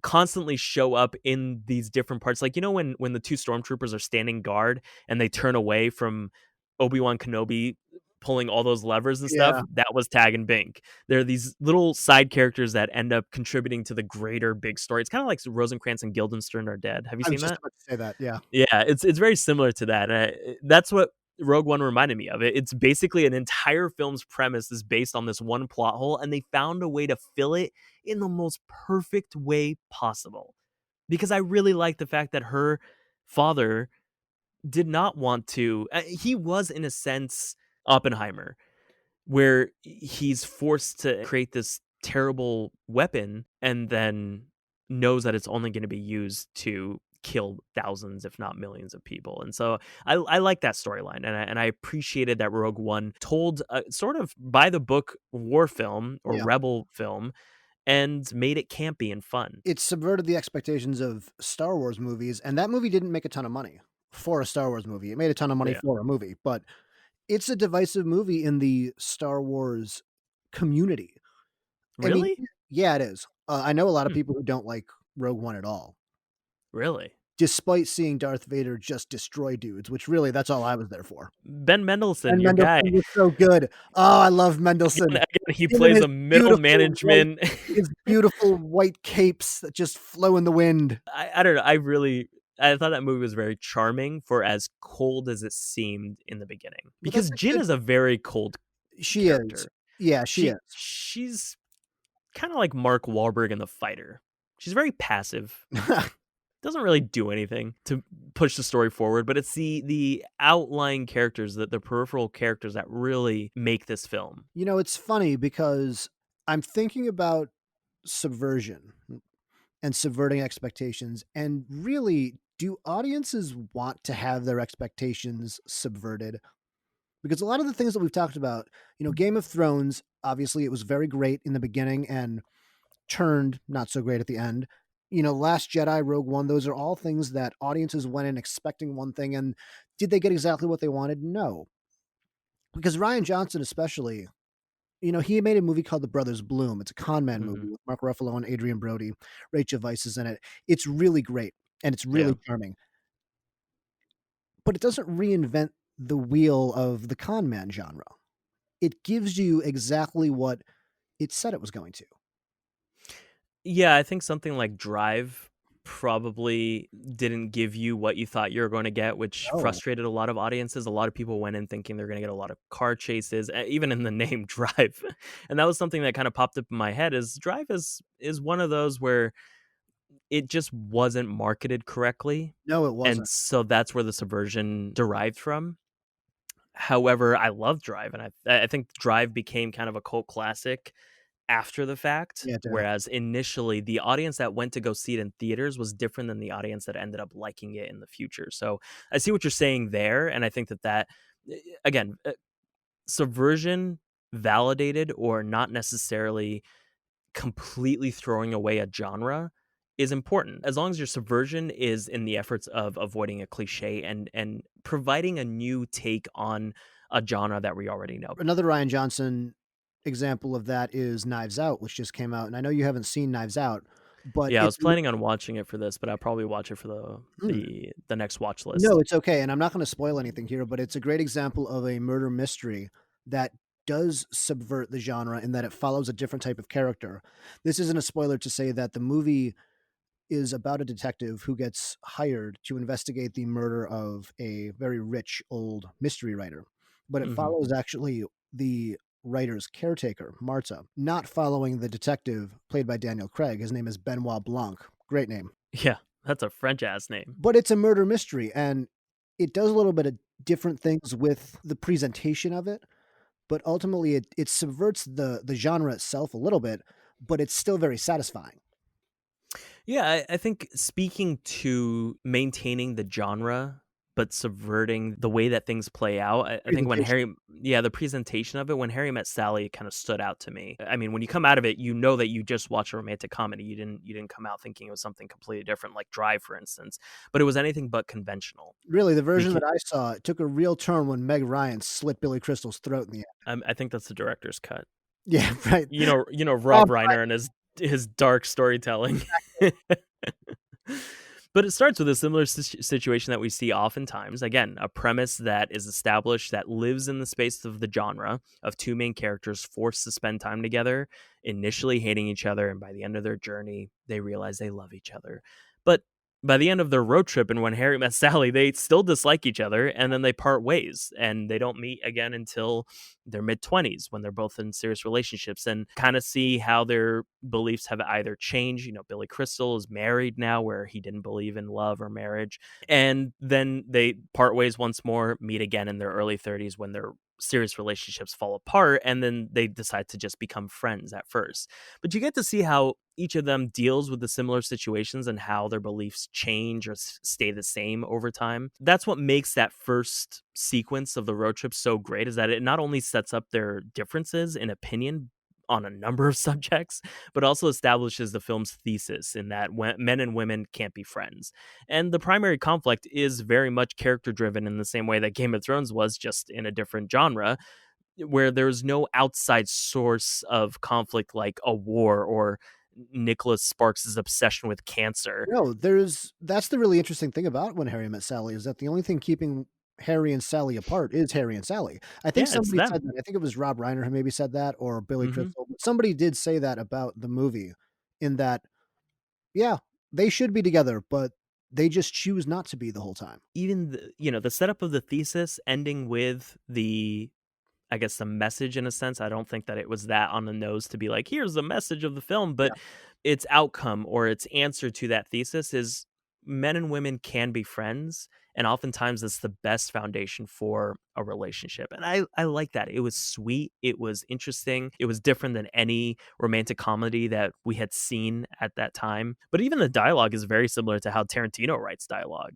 constantly show up in these different parts. Like, when the two stormtroopers are standing guard and they turn away from Obi-Wan Kenobi pulling all those levers and stuff, Yeah. that was Tag and Bink. They're these little side characters that end up contributing to the greater big story. It's kind of like Rosencrantz and Guildenstern Are Dead. Have you I was seen just that? about to say that, yeah. Yeah, it's very similar to that. That's what Rogue One reminded me of. It's basically an entire film's premise is based on this one plot hole, and they found a way to fill it in the most perfect way possible. Because I really like the fact that her father did not want to. He was, in a sense, Oppenheimer, where he's forced to create this terrible weapon and then knows that it's only going to be used to kill thousands if not millions of people. And so I like that storyline, and I appreciated that Rogue One told a sort of by the book war film or Yeah. rebel film and made it campy and fun. It subverted the expectations of Star Wars movies, and that movie didn't make a ton of money for a Star Wars movie. It made a ton of money Yeah. for a movie, but it's a divisive movie in the Star Wars community. I mean, Really? yeah, it is. I know a lot of Hmm. people who don't like Rogue One at all, Really? despite seeing Darth Vader just destroy dudes, which really that's all I was there for. Ben Mendelsohn, And your guy. Mendelsohn was so good. Oh, I love Again, Mendelsohn. he Him and plays a middle management. his beautiful white capes that just flow in the wind. I don't know. I thought that movie was very charming for as cold as it seemed in the beginning. But that's Because a Jin good is a very cold she is. character. Yeah, she is. She's kind of like Mark Wahlberg in The Fighter. She's very passive. Doesn't really do anything to push the story forward, but it's the outlying characters, the peripheral characters that really make this film. You know, it's funny because I'm thinking about subversion and subverting expectations, and really, do audiences want to have their expectations subverted? Because a lot of the things that we've talked about, Game of Thrones, obviously, it was very great in the beginning and turned not so great at the end. Last Jedi, Rogue One, those are all things that audiences went in expecting one thing, and did they get exactly what they wanted? No. Because Ryan Johnson, especially, he made a movie called The Brothers Bloom. It's a con man movie Mhm. with Mark Ruffalo and Adrian Brody. Rachel Weisz is in it. It's really great and it's Yeah. really charming, but it doesn't reinvent the wheel of the con man genre. It gives you exactly what it said it was going to. Yeah, I think something like Drive probably didn't give you what you thought you were going to get, which Oh, frustrated a lot of audiences. A lot of people went in thinking they're going to get a lot of car chases, even in the name Drive. And that was something that kind of popped up in my head is Drive is one of those where it just wasn't marketed correctly, No, it and wasn't. so that's where the subversion derived from. However, I love Drive, and I think Drive became kind of a cult classic after the fact, Yeah, definitely. whereas initially the audience that went to go see it in theaters was different than the audience that ended up liking it in the future. So I see what you're saying there, and I think that again, subversion validated or not necessarily completely throwing away a genre is important. As long as your subversion is in the efforts of avoiding a cliche and providing a new take on a genre that we already know. Another Ryan Johnson example of that is Knives Out, which just came out, and I know you haven't seen Knives Out, but Yeah, I it's was planning on watching it for this, but I'll probably watch it for mm. the next watch No, list. it's okay, and I'm not gonna spoil anything here, but it's a great example of a murder mystery that does subvert the genre in that it follows a different type of character. This isn't a spoiler to say that the movie is about a detective who gets hired to investigate the murder of a very rich old mystery writer, but it Mhm. follows actually the writer's caretaker, Marta, not following the detective played by Daniel Craig. His name is Benoit Blanc. Great name. Yeah, that's a French ass name. But it's a murder mystery, and it does a little bit of different things with the presentation of it, but ultimately it subverts the genre itself a little bit, but it's still very satisfying. Yeah, I think speaking to maintaining the genre, but subverting the way that things play out, I think when Presentation. the presentation of it, when Harry Met Sally kind of stood out to me. I mean, when you come out of it, you know that you just watched a romantic comedy. You didn't come out thinking it was something completely different, like Drive, for instance. But it was anything but conventional. Really, the version Beca- that I saw, it took a real turn when Meg Ryan slit Billy Crystal's throat in the end. I think that's the director's cut. Yeah, right. Rob Rob Reiner and his dark storytelling. But it starts with a similar situation that we see oftentimes. Again, a premise that is established that lives in the space of the genre of two main characters forced to spend time together, initially hating each other, and by the end of their journey, they realize they love each other. But by the end of their road trip and when Harry met Sally, they still dislike each other and then they part ways and they don't meet again until their mid 20s when they're both in serious relationships and kind of see how their beliefs have either changed. Billy Crystal is married now where he didn't believe in love or marriage. And then they part ways once more, meet again in their early 30s when their serious relationships fall apart and then they decide to just become friends at first. But you get to see how each of them deals with the similar situations and how their beliefs change or stay the same over time. That's what makes that first sequence of the road trip so great is that it not only sets up their differences in opinion on a number of subjects, but also establishes the film's thesis in that men and women can't be friends. And the primary conflict is very much character driven in the same way that Game of Thrones was, just in a different genre, where there's no outside source of conflict like a war or Nicholas Sparks' obsession with cancer. No, that's the really interesting thing about When Harry Met Sally is that the only thing keeping Harry and Sally apart is Harry and Sally. I think Yeah, it's somebody said them. that. I think it was Rob Reiner who maybe said that or Billy Hmm. Crystal. But somebody did say that about the movie in that, yeah, they should be together, but they just choose not to be the whole time. Even the setup of the thesis ending with the, I guess, the message in a sense. I don't think that it was that on the nose to be like, here's the message of the film, Yeah. but its outcome or its answer to that thesis is men and women can be friends. And oftentimes it's the best foundation for a relationship. And I like that. It was sweet. It was interesting. It was different than any romantic comedy that we had seen at that time. But even the dialogue is very similar to how Tarantino writes dialogue.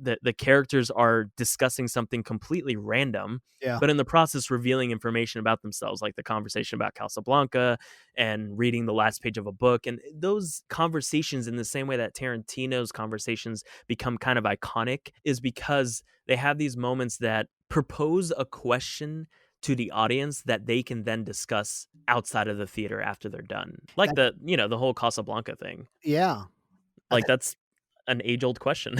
The characters are discussing something completely random, Yeah. but in the process revealing information about themselves, like the conversation about Casablanca and reading the last page of a book. And those conversations, in the same way that Tarantino's conversations become kind of iconic, is because they have these moments that propose a question to the audience that they can then discuss outside of the theater after they're done. Like That the whole Casablanca thing. yeah. I Like th that's an age old question.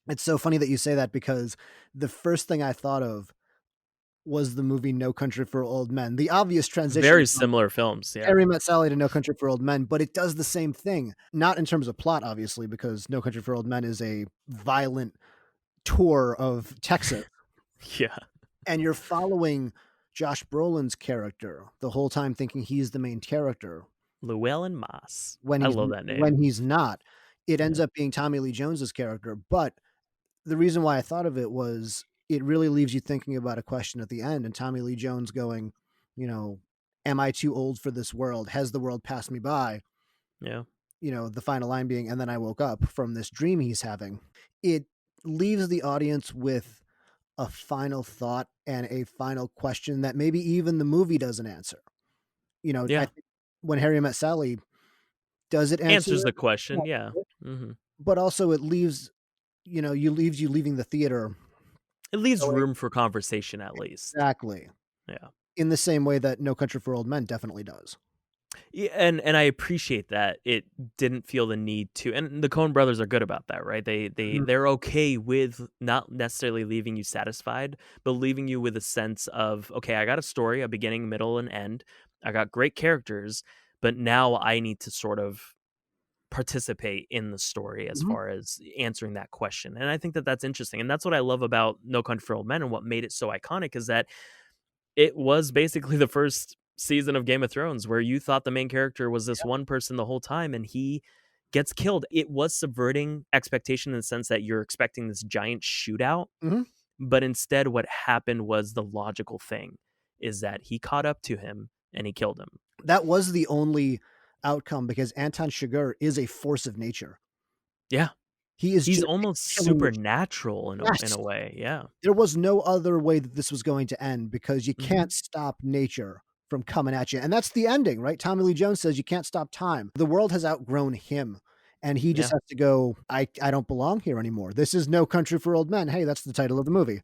It's so funny that you say that because the first thing I thought of was the movie No Country for Old Men. The obvious transition Very from similar films. Yeah. Harry Met Sally to No Country for Old Men, but it does the same thing. Not in terms of plot, obviously, because No Country for Old Men is a violent tour of Texas, Yeah. and you're following Josh Brolin's character the whole time thinking he's the main character. Llewellyn Moss. When I he's love that when name. he's not, it ends Yeah. up being Tommy Lee Jones's character, but the reason why I thought of it was it really leaves you thinking about a question at the end and Tommy Lee Jones going, you know, "Am I too old for this world? Has the world passed me by?" Yeah. The final line being, "And then I woke up from this dream he's having." It leaves the audience with a final thought and a final question that maybe even the movie doesn't answer. I Yeah. think when Harry Met Sally, does it answer Answers the it? question, yeah. No, Mhm. but also it leaves, you leaving the theater It leaves going room for conversation at least. exactly, Yeah. in the same way that No Country for Old Men definitely does. Yeah, and I appreciate that it didn't feel the need to, and the Coen brothers are good about that, right? Mhm, They're okay with not necessarily leaving you satisfied, but leaving you with a sense of, okay, I got a story, a beginning, middle, and end. I got great characters, but now I need to sort of participate in the story as mhm, far as answering that question. And I think that that's interesting. And that's what I love about No Country for Old Men and what made it so iconic is that it was basically the first season of Game of Thrones where you thought the main character was this one person the whole time and he gets killed. It was subverting expectation in the sense that you're expecting this giant shootout, mhm. but instead what happened was the logical thing is that he caught up to him and he killed him. That was the only outcome because Anton Chigurh is a force of nature. Yeah. He is He's just a almost killing machine. supernatural in Yes. a way. Yeah. There was no other way that this was going to end because you Mhm. can't stop nature from coming at you, and that's the ending, right? Tommy Lee Jones says you can't stop time. The world has outgrown him, and he just Yeah. has to go, "I don't belong here anymore. This is No Country for Old Men." Hey, that's the title of the movie.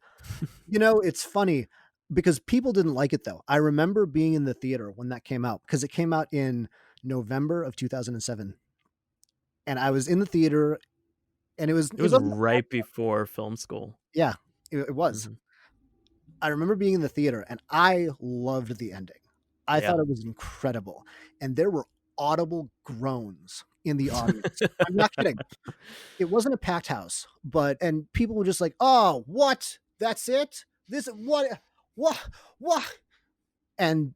It's funny because people didn't like it, though. I remember being in the theater when that came out because it came out in November of 2007, and I was in the theater, and It it was wasn't a bad. right before film school. Yeah, it was. Mhm. I remember being in the theater and I loved the ending. I Yeah. thought it was incredible, and there were audible groans in the audience. I'm not kidding. It wasn't a packed house, and people were just like, "Oh, what? That's it? This what what?" And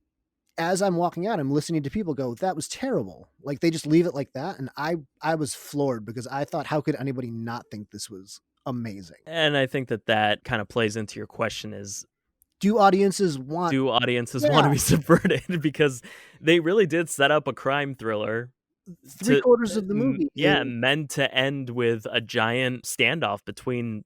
as I'm walking out, I'm listening to people go, "That was terrible." Like, they just leave it like that, and I was floored because I thought, "How could anybody not think this was amazing?" And I think that that kind of plays into your question is, Do audiences want do audiences want Yeah, to be subverted? Because they really did set up a crime thriller three to quarters of the movie yeah, is meant to end with a giant standoff between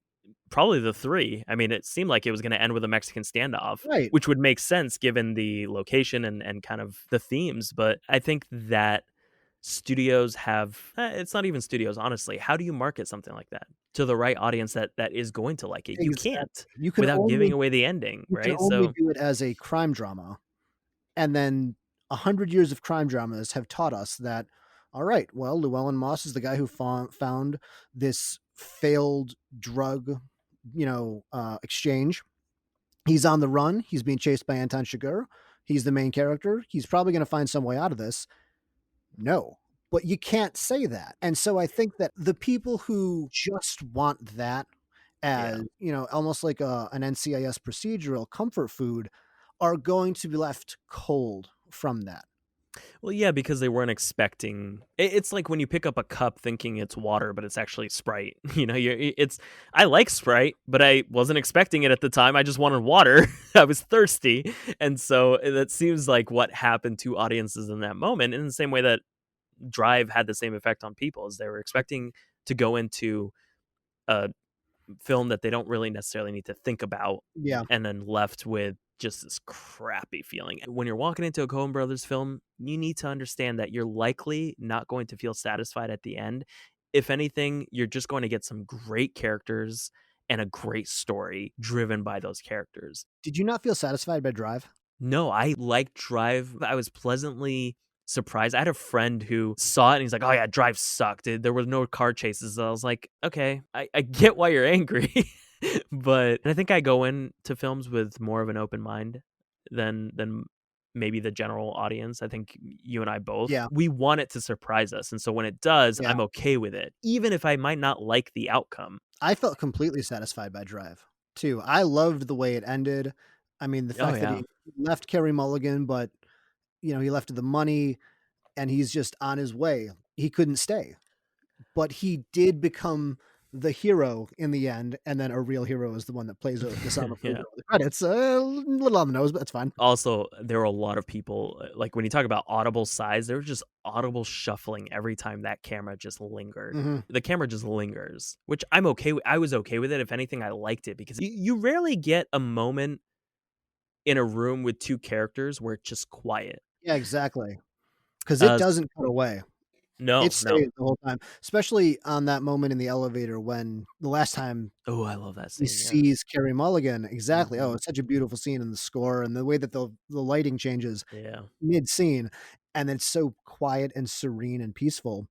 probably the 3. I mean, it seemed like it was gonna end with a Mexican standoff, right. which would make sense given the location and kind of the themes, but I think that studios have it's not even studios, honestly. How do you market something like that to the right audience that is going to like it? You Exactly. can't without giving away the ending, You can right? only So, do it as a crime drama, and then 100 years of crime dramas have taught us that, all right, well, Llewellyn Moss is the guy who found this failed drug, exchange. He's on the run. He's being chased by Anton Chigurh. He's the main character. He's probably gonna find some way out of this. No, but you can't say that. And so I think that the people who just want that yeah. as, almost like an NCIS procedural comfort food are going to be left cold from that. Well, yeah, because they weren't expecting it's like when you pick up a cup thinking it's water, but it's actually Sprite. You know, it's I like Sprite, but I wasn't expecting it at the time. I just wanted water. I was thirsty. And so that seems like what happened to audiences in that moment in the same way that Drive had the same effect on people as they were expecting to go into a film that they don't really necessarily need to think about Yeah, and then left with just this crappy feeling. When you're walking into a Coen Brothers film, you need to understand that you're likely not going to feel satisfied at the end. If anything, you're just going to get some great characters and a great story driven by those characters. did you not feel satisfied by Drive? No, I liked Drive. I was pleasantly surprised. I had a friend who saw it and he's like, "Oh yeah, Drive sucked. There was no car chases." I was like, "Okay, I get why you're angry." But I think I go into films with more of an open mind than maybe the general audience. I think you and I both. Yeah, We want it to surprise us. And so when it does, yeah. I'm okay with it, even if I might not like the outcome. I felt completely satisfied by Drive too. I loved the way it ended. I mean, the Oh fact that yeah. he left Carey Mulligan, but he left the money. and he's just on his way. He couldn't stay, but he did become the hero in the end, and then a real hero is the one that plays the song that plays Yeah. over the credits. A little on the nose, but that's fine. Also, there were a lot of people, like, when you talk about audible sighs, there was just audible shuffling every time that camera just lingered. Mhm. The camera just lingers, which I'm okay with. I was okay with it. If anything, I liked it because you rarely get a moment in a room with 2 characters where it's just quiet. Yeah, exactly. Because it Uh, doesn't cut away. It no, no. stays the whole time, especially on that moment in the elevator when the last time Oh, I love that he scene, yeah. sees Carey Mulligan. Exactly. Oh, Mhm. it's such a beautiful scene in the score and the way that the lighting changes Yeah. mid-scene, and it's so quiet and serene and peaceful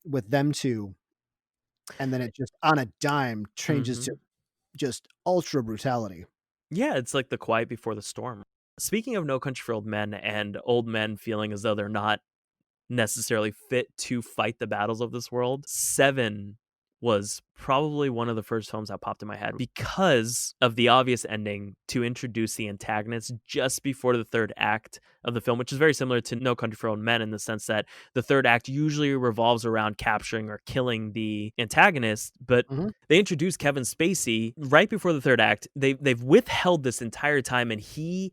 with them 2, and then it just on a dime changes to Mhm. just ultra brutality. Yeah, it's like the quiet before the storm. Speaking of No Country for Old Men and old men feeling as though they're not necessarily fit to fight the battles of this world, Seven was probably one of the first films that popped in my head because of the obvious ending to introduce the antagonist just before the third act of the film, which is very similar to No Country for Old Men in the sense that the third act usually revolves around capturing or killing the antagonist, but Mhm. they introduced Kevin Spacey right before the third act. They've withheld this entire time, and he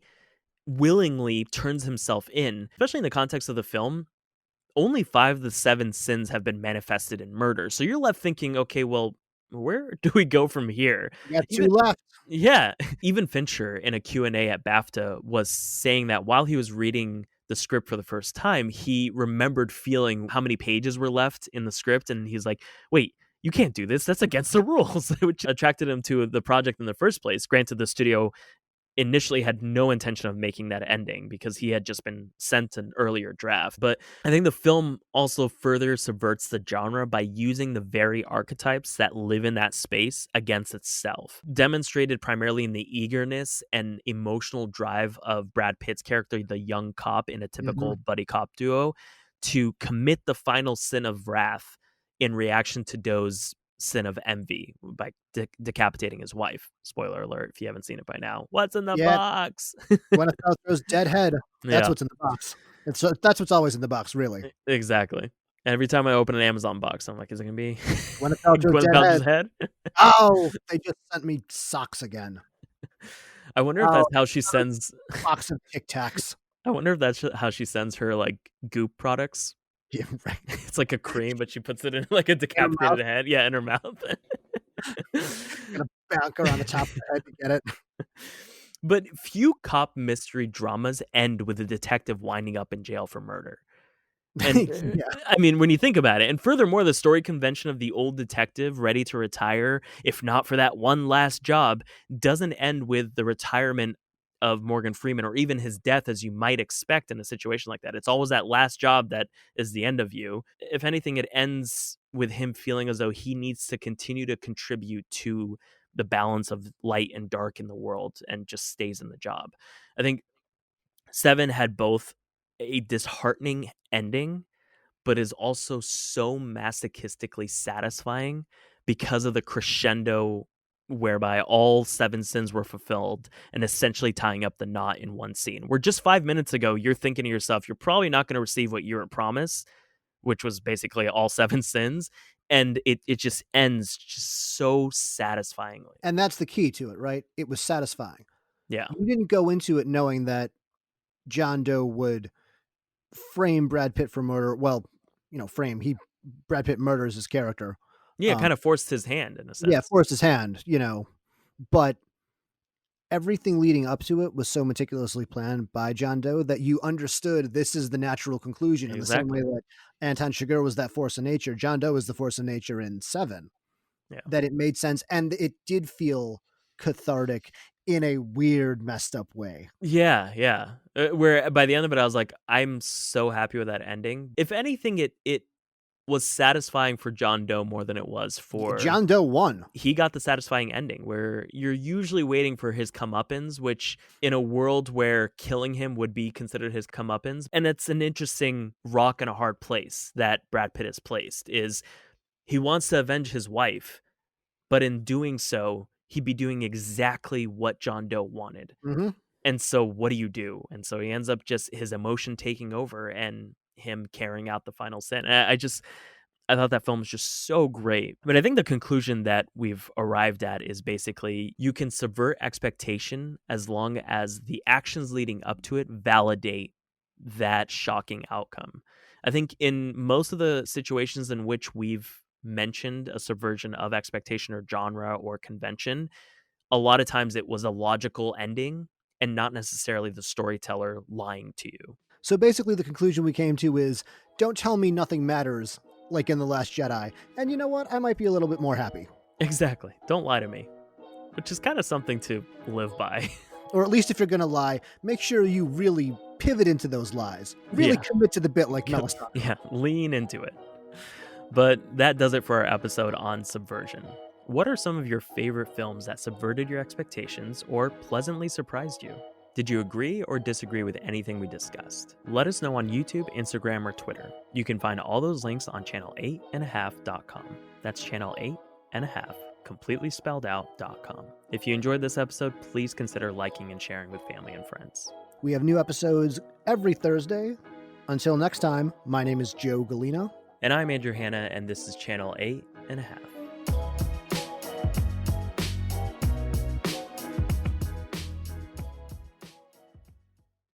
willingly turns himself in, especially in the context of the film. Only 5 of the 7 sins have been manifested in murder. So you're left thinking, okay, well, where do we go from here? We got 2 Even left. yeah, even Fincher in a Q&A at BAFTA was saying that while he was reading the script for the first time, he remembered feeling how many pages were left in the script, and he's like, "Wait, you can't do this. That's against the rules," which attracted him to the project in the first place. Granted, the studio initially had no intention of making that ending because he had just been sent an earlier draft. But I think the film also further subverts the genre by using the very archetypes that live in that space against itself, demonstrated primarily in the eagerness and emotional drive of Brad Pitt's character, the young cop in a typical Mhm. buddy cop duo, to commit the final sin of wrath in reaction to Doe's sin of envy by decapitating his wife. Spoiler alert if you haven't seen it by now. What's in the Yeah, box? Gwyneth Paltrow's dead head. That's Yeah, what's in the box. That's what's always in the box, really. exactly. Every time I open an Amazon box, I'm like, is it gonna be Gwyneth Paltrow's Gwyneth dead Paltrow's head. head? Oh, they just sent me socks again. I wonder if Oh, that's how she another sends box of Tic Tacs. I wonder if that's how she sends her, like, Goop products. Yeah, right. It's like a cream, but she puts it in, like, a In her mouth, decapitated head. Yeah, in her mouth. gonna bonk her on the top of the head to get it. But few cop mystery dramas end with a detective winding up in jail for murder. And, Yeah. I mean, when you think about it, and furthermore, the story convention of the old detective ready to retire, if not for that one last job, doesn't end with the retirement of Morgan Freeman or even his death as you might expect in a situation like that. It's always that last job that is the end of you. If anything, it ends with him feeling as though he needs to continue to contribute to the balance of light and dark in the world and just stays in the job. I think Seven had both a disheartening ending but is also so masochistically satisfying because of the crescendo whereby all 7 sins were fulfilled and essentially tying up the knot in one scene. Where just 5 minutes ago, you're thinking to yourself, you're probably not going to receive what you were promised, which was basically all 7 sins. And it just ends just so satisfyingly. And that's the key to it, right? It was satisfying. Yeah. You didn't go into it knowing that John Doe would frame Brad Pitt for murder. Well, Brad Pitt murders his character. Yeah, Um, kind of forced his hand in a yeah, sense. forced his hand, but everything leading up to it was so meticulously planned by John Doe that you understood this is the natural conclusion in the same way Exactly. that Anton Chigurh was that force of nature. John Doe is the force of nature in Seven. Yeah. That it made sense, and it did feel cathartic in a weird, messed up way. Yeah, yeah. Where by the end of it, I was like, I'm so happy with that ending. If anything, it was satisfying for John Doe more than it was for John Doe won. he got the satisfying ending where you're usually waiting for his comeuppance, which in a world where killing him would be considered his comeuppance. And it's an interesting rock and a hard place that Brad Pitt has placed is he wants to avenge his wife, but in doing so, he'd be doing exactly what John Doe wanted. Mhm. And so what do you do? And so he ends up just his emotion taking over and him carrying out the final sin. And I thought that film was just so great. But I think the conclusion that we've arrived at is basically you can subvert expectation as long as the actions leading up to it validate that shocking outcome. I think in most of the situations in which we've mentioned a subversion of expectation or genre or convention, a lot of times it was a logical ending and not necessarily the storyteller lying to you. So basically, the conclusion we came to is don't tell me nothing matters, like in The Last Jedi. And you know what? I might be a little bit more happy. Exactly. Don't lie to me, which is kind of something to live by. Or at least if you're going to lie, make sure you really pivot into those lies. Really Yeah. commit to the bit like Melisandre. Yeah, lean into it. But that does it for our episode on subversion. What are some of your favorite films that subverted your expectations or pleasantly surprised you? Did you agree or disagree with anything we discussed? Let us know on YouTube, Instagram, or Twitter. You can find all those links on channel8.5.com. That's channel8.5, completely spelled out.com. If you enjoyed this episode, please consider liking and sharing with family and friends. We have new episodes every Thursday. Until next time, my name is Joe Galino. And I'm Andrew Hanna, and this is Channel 8.5.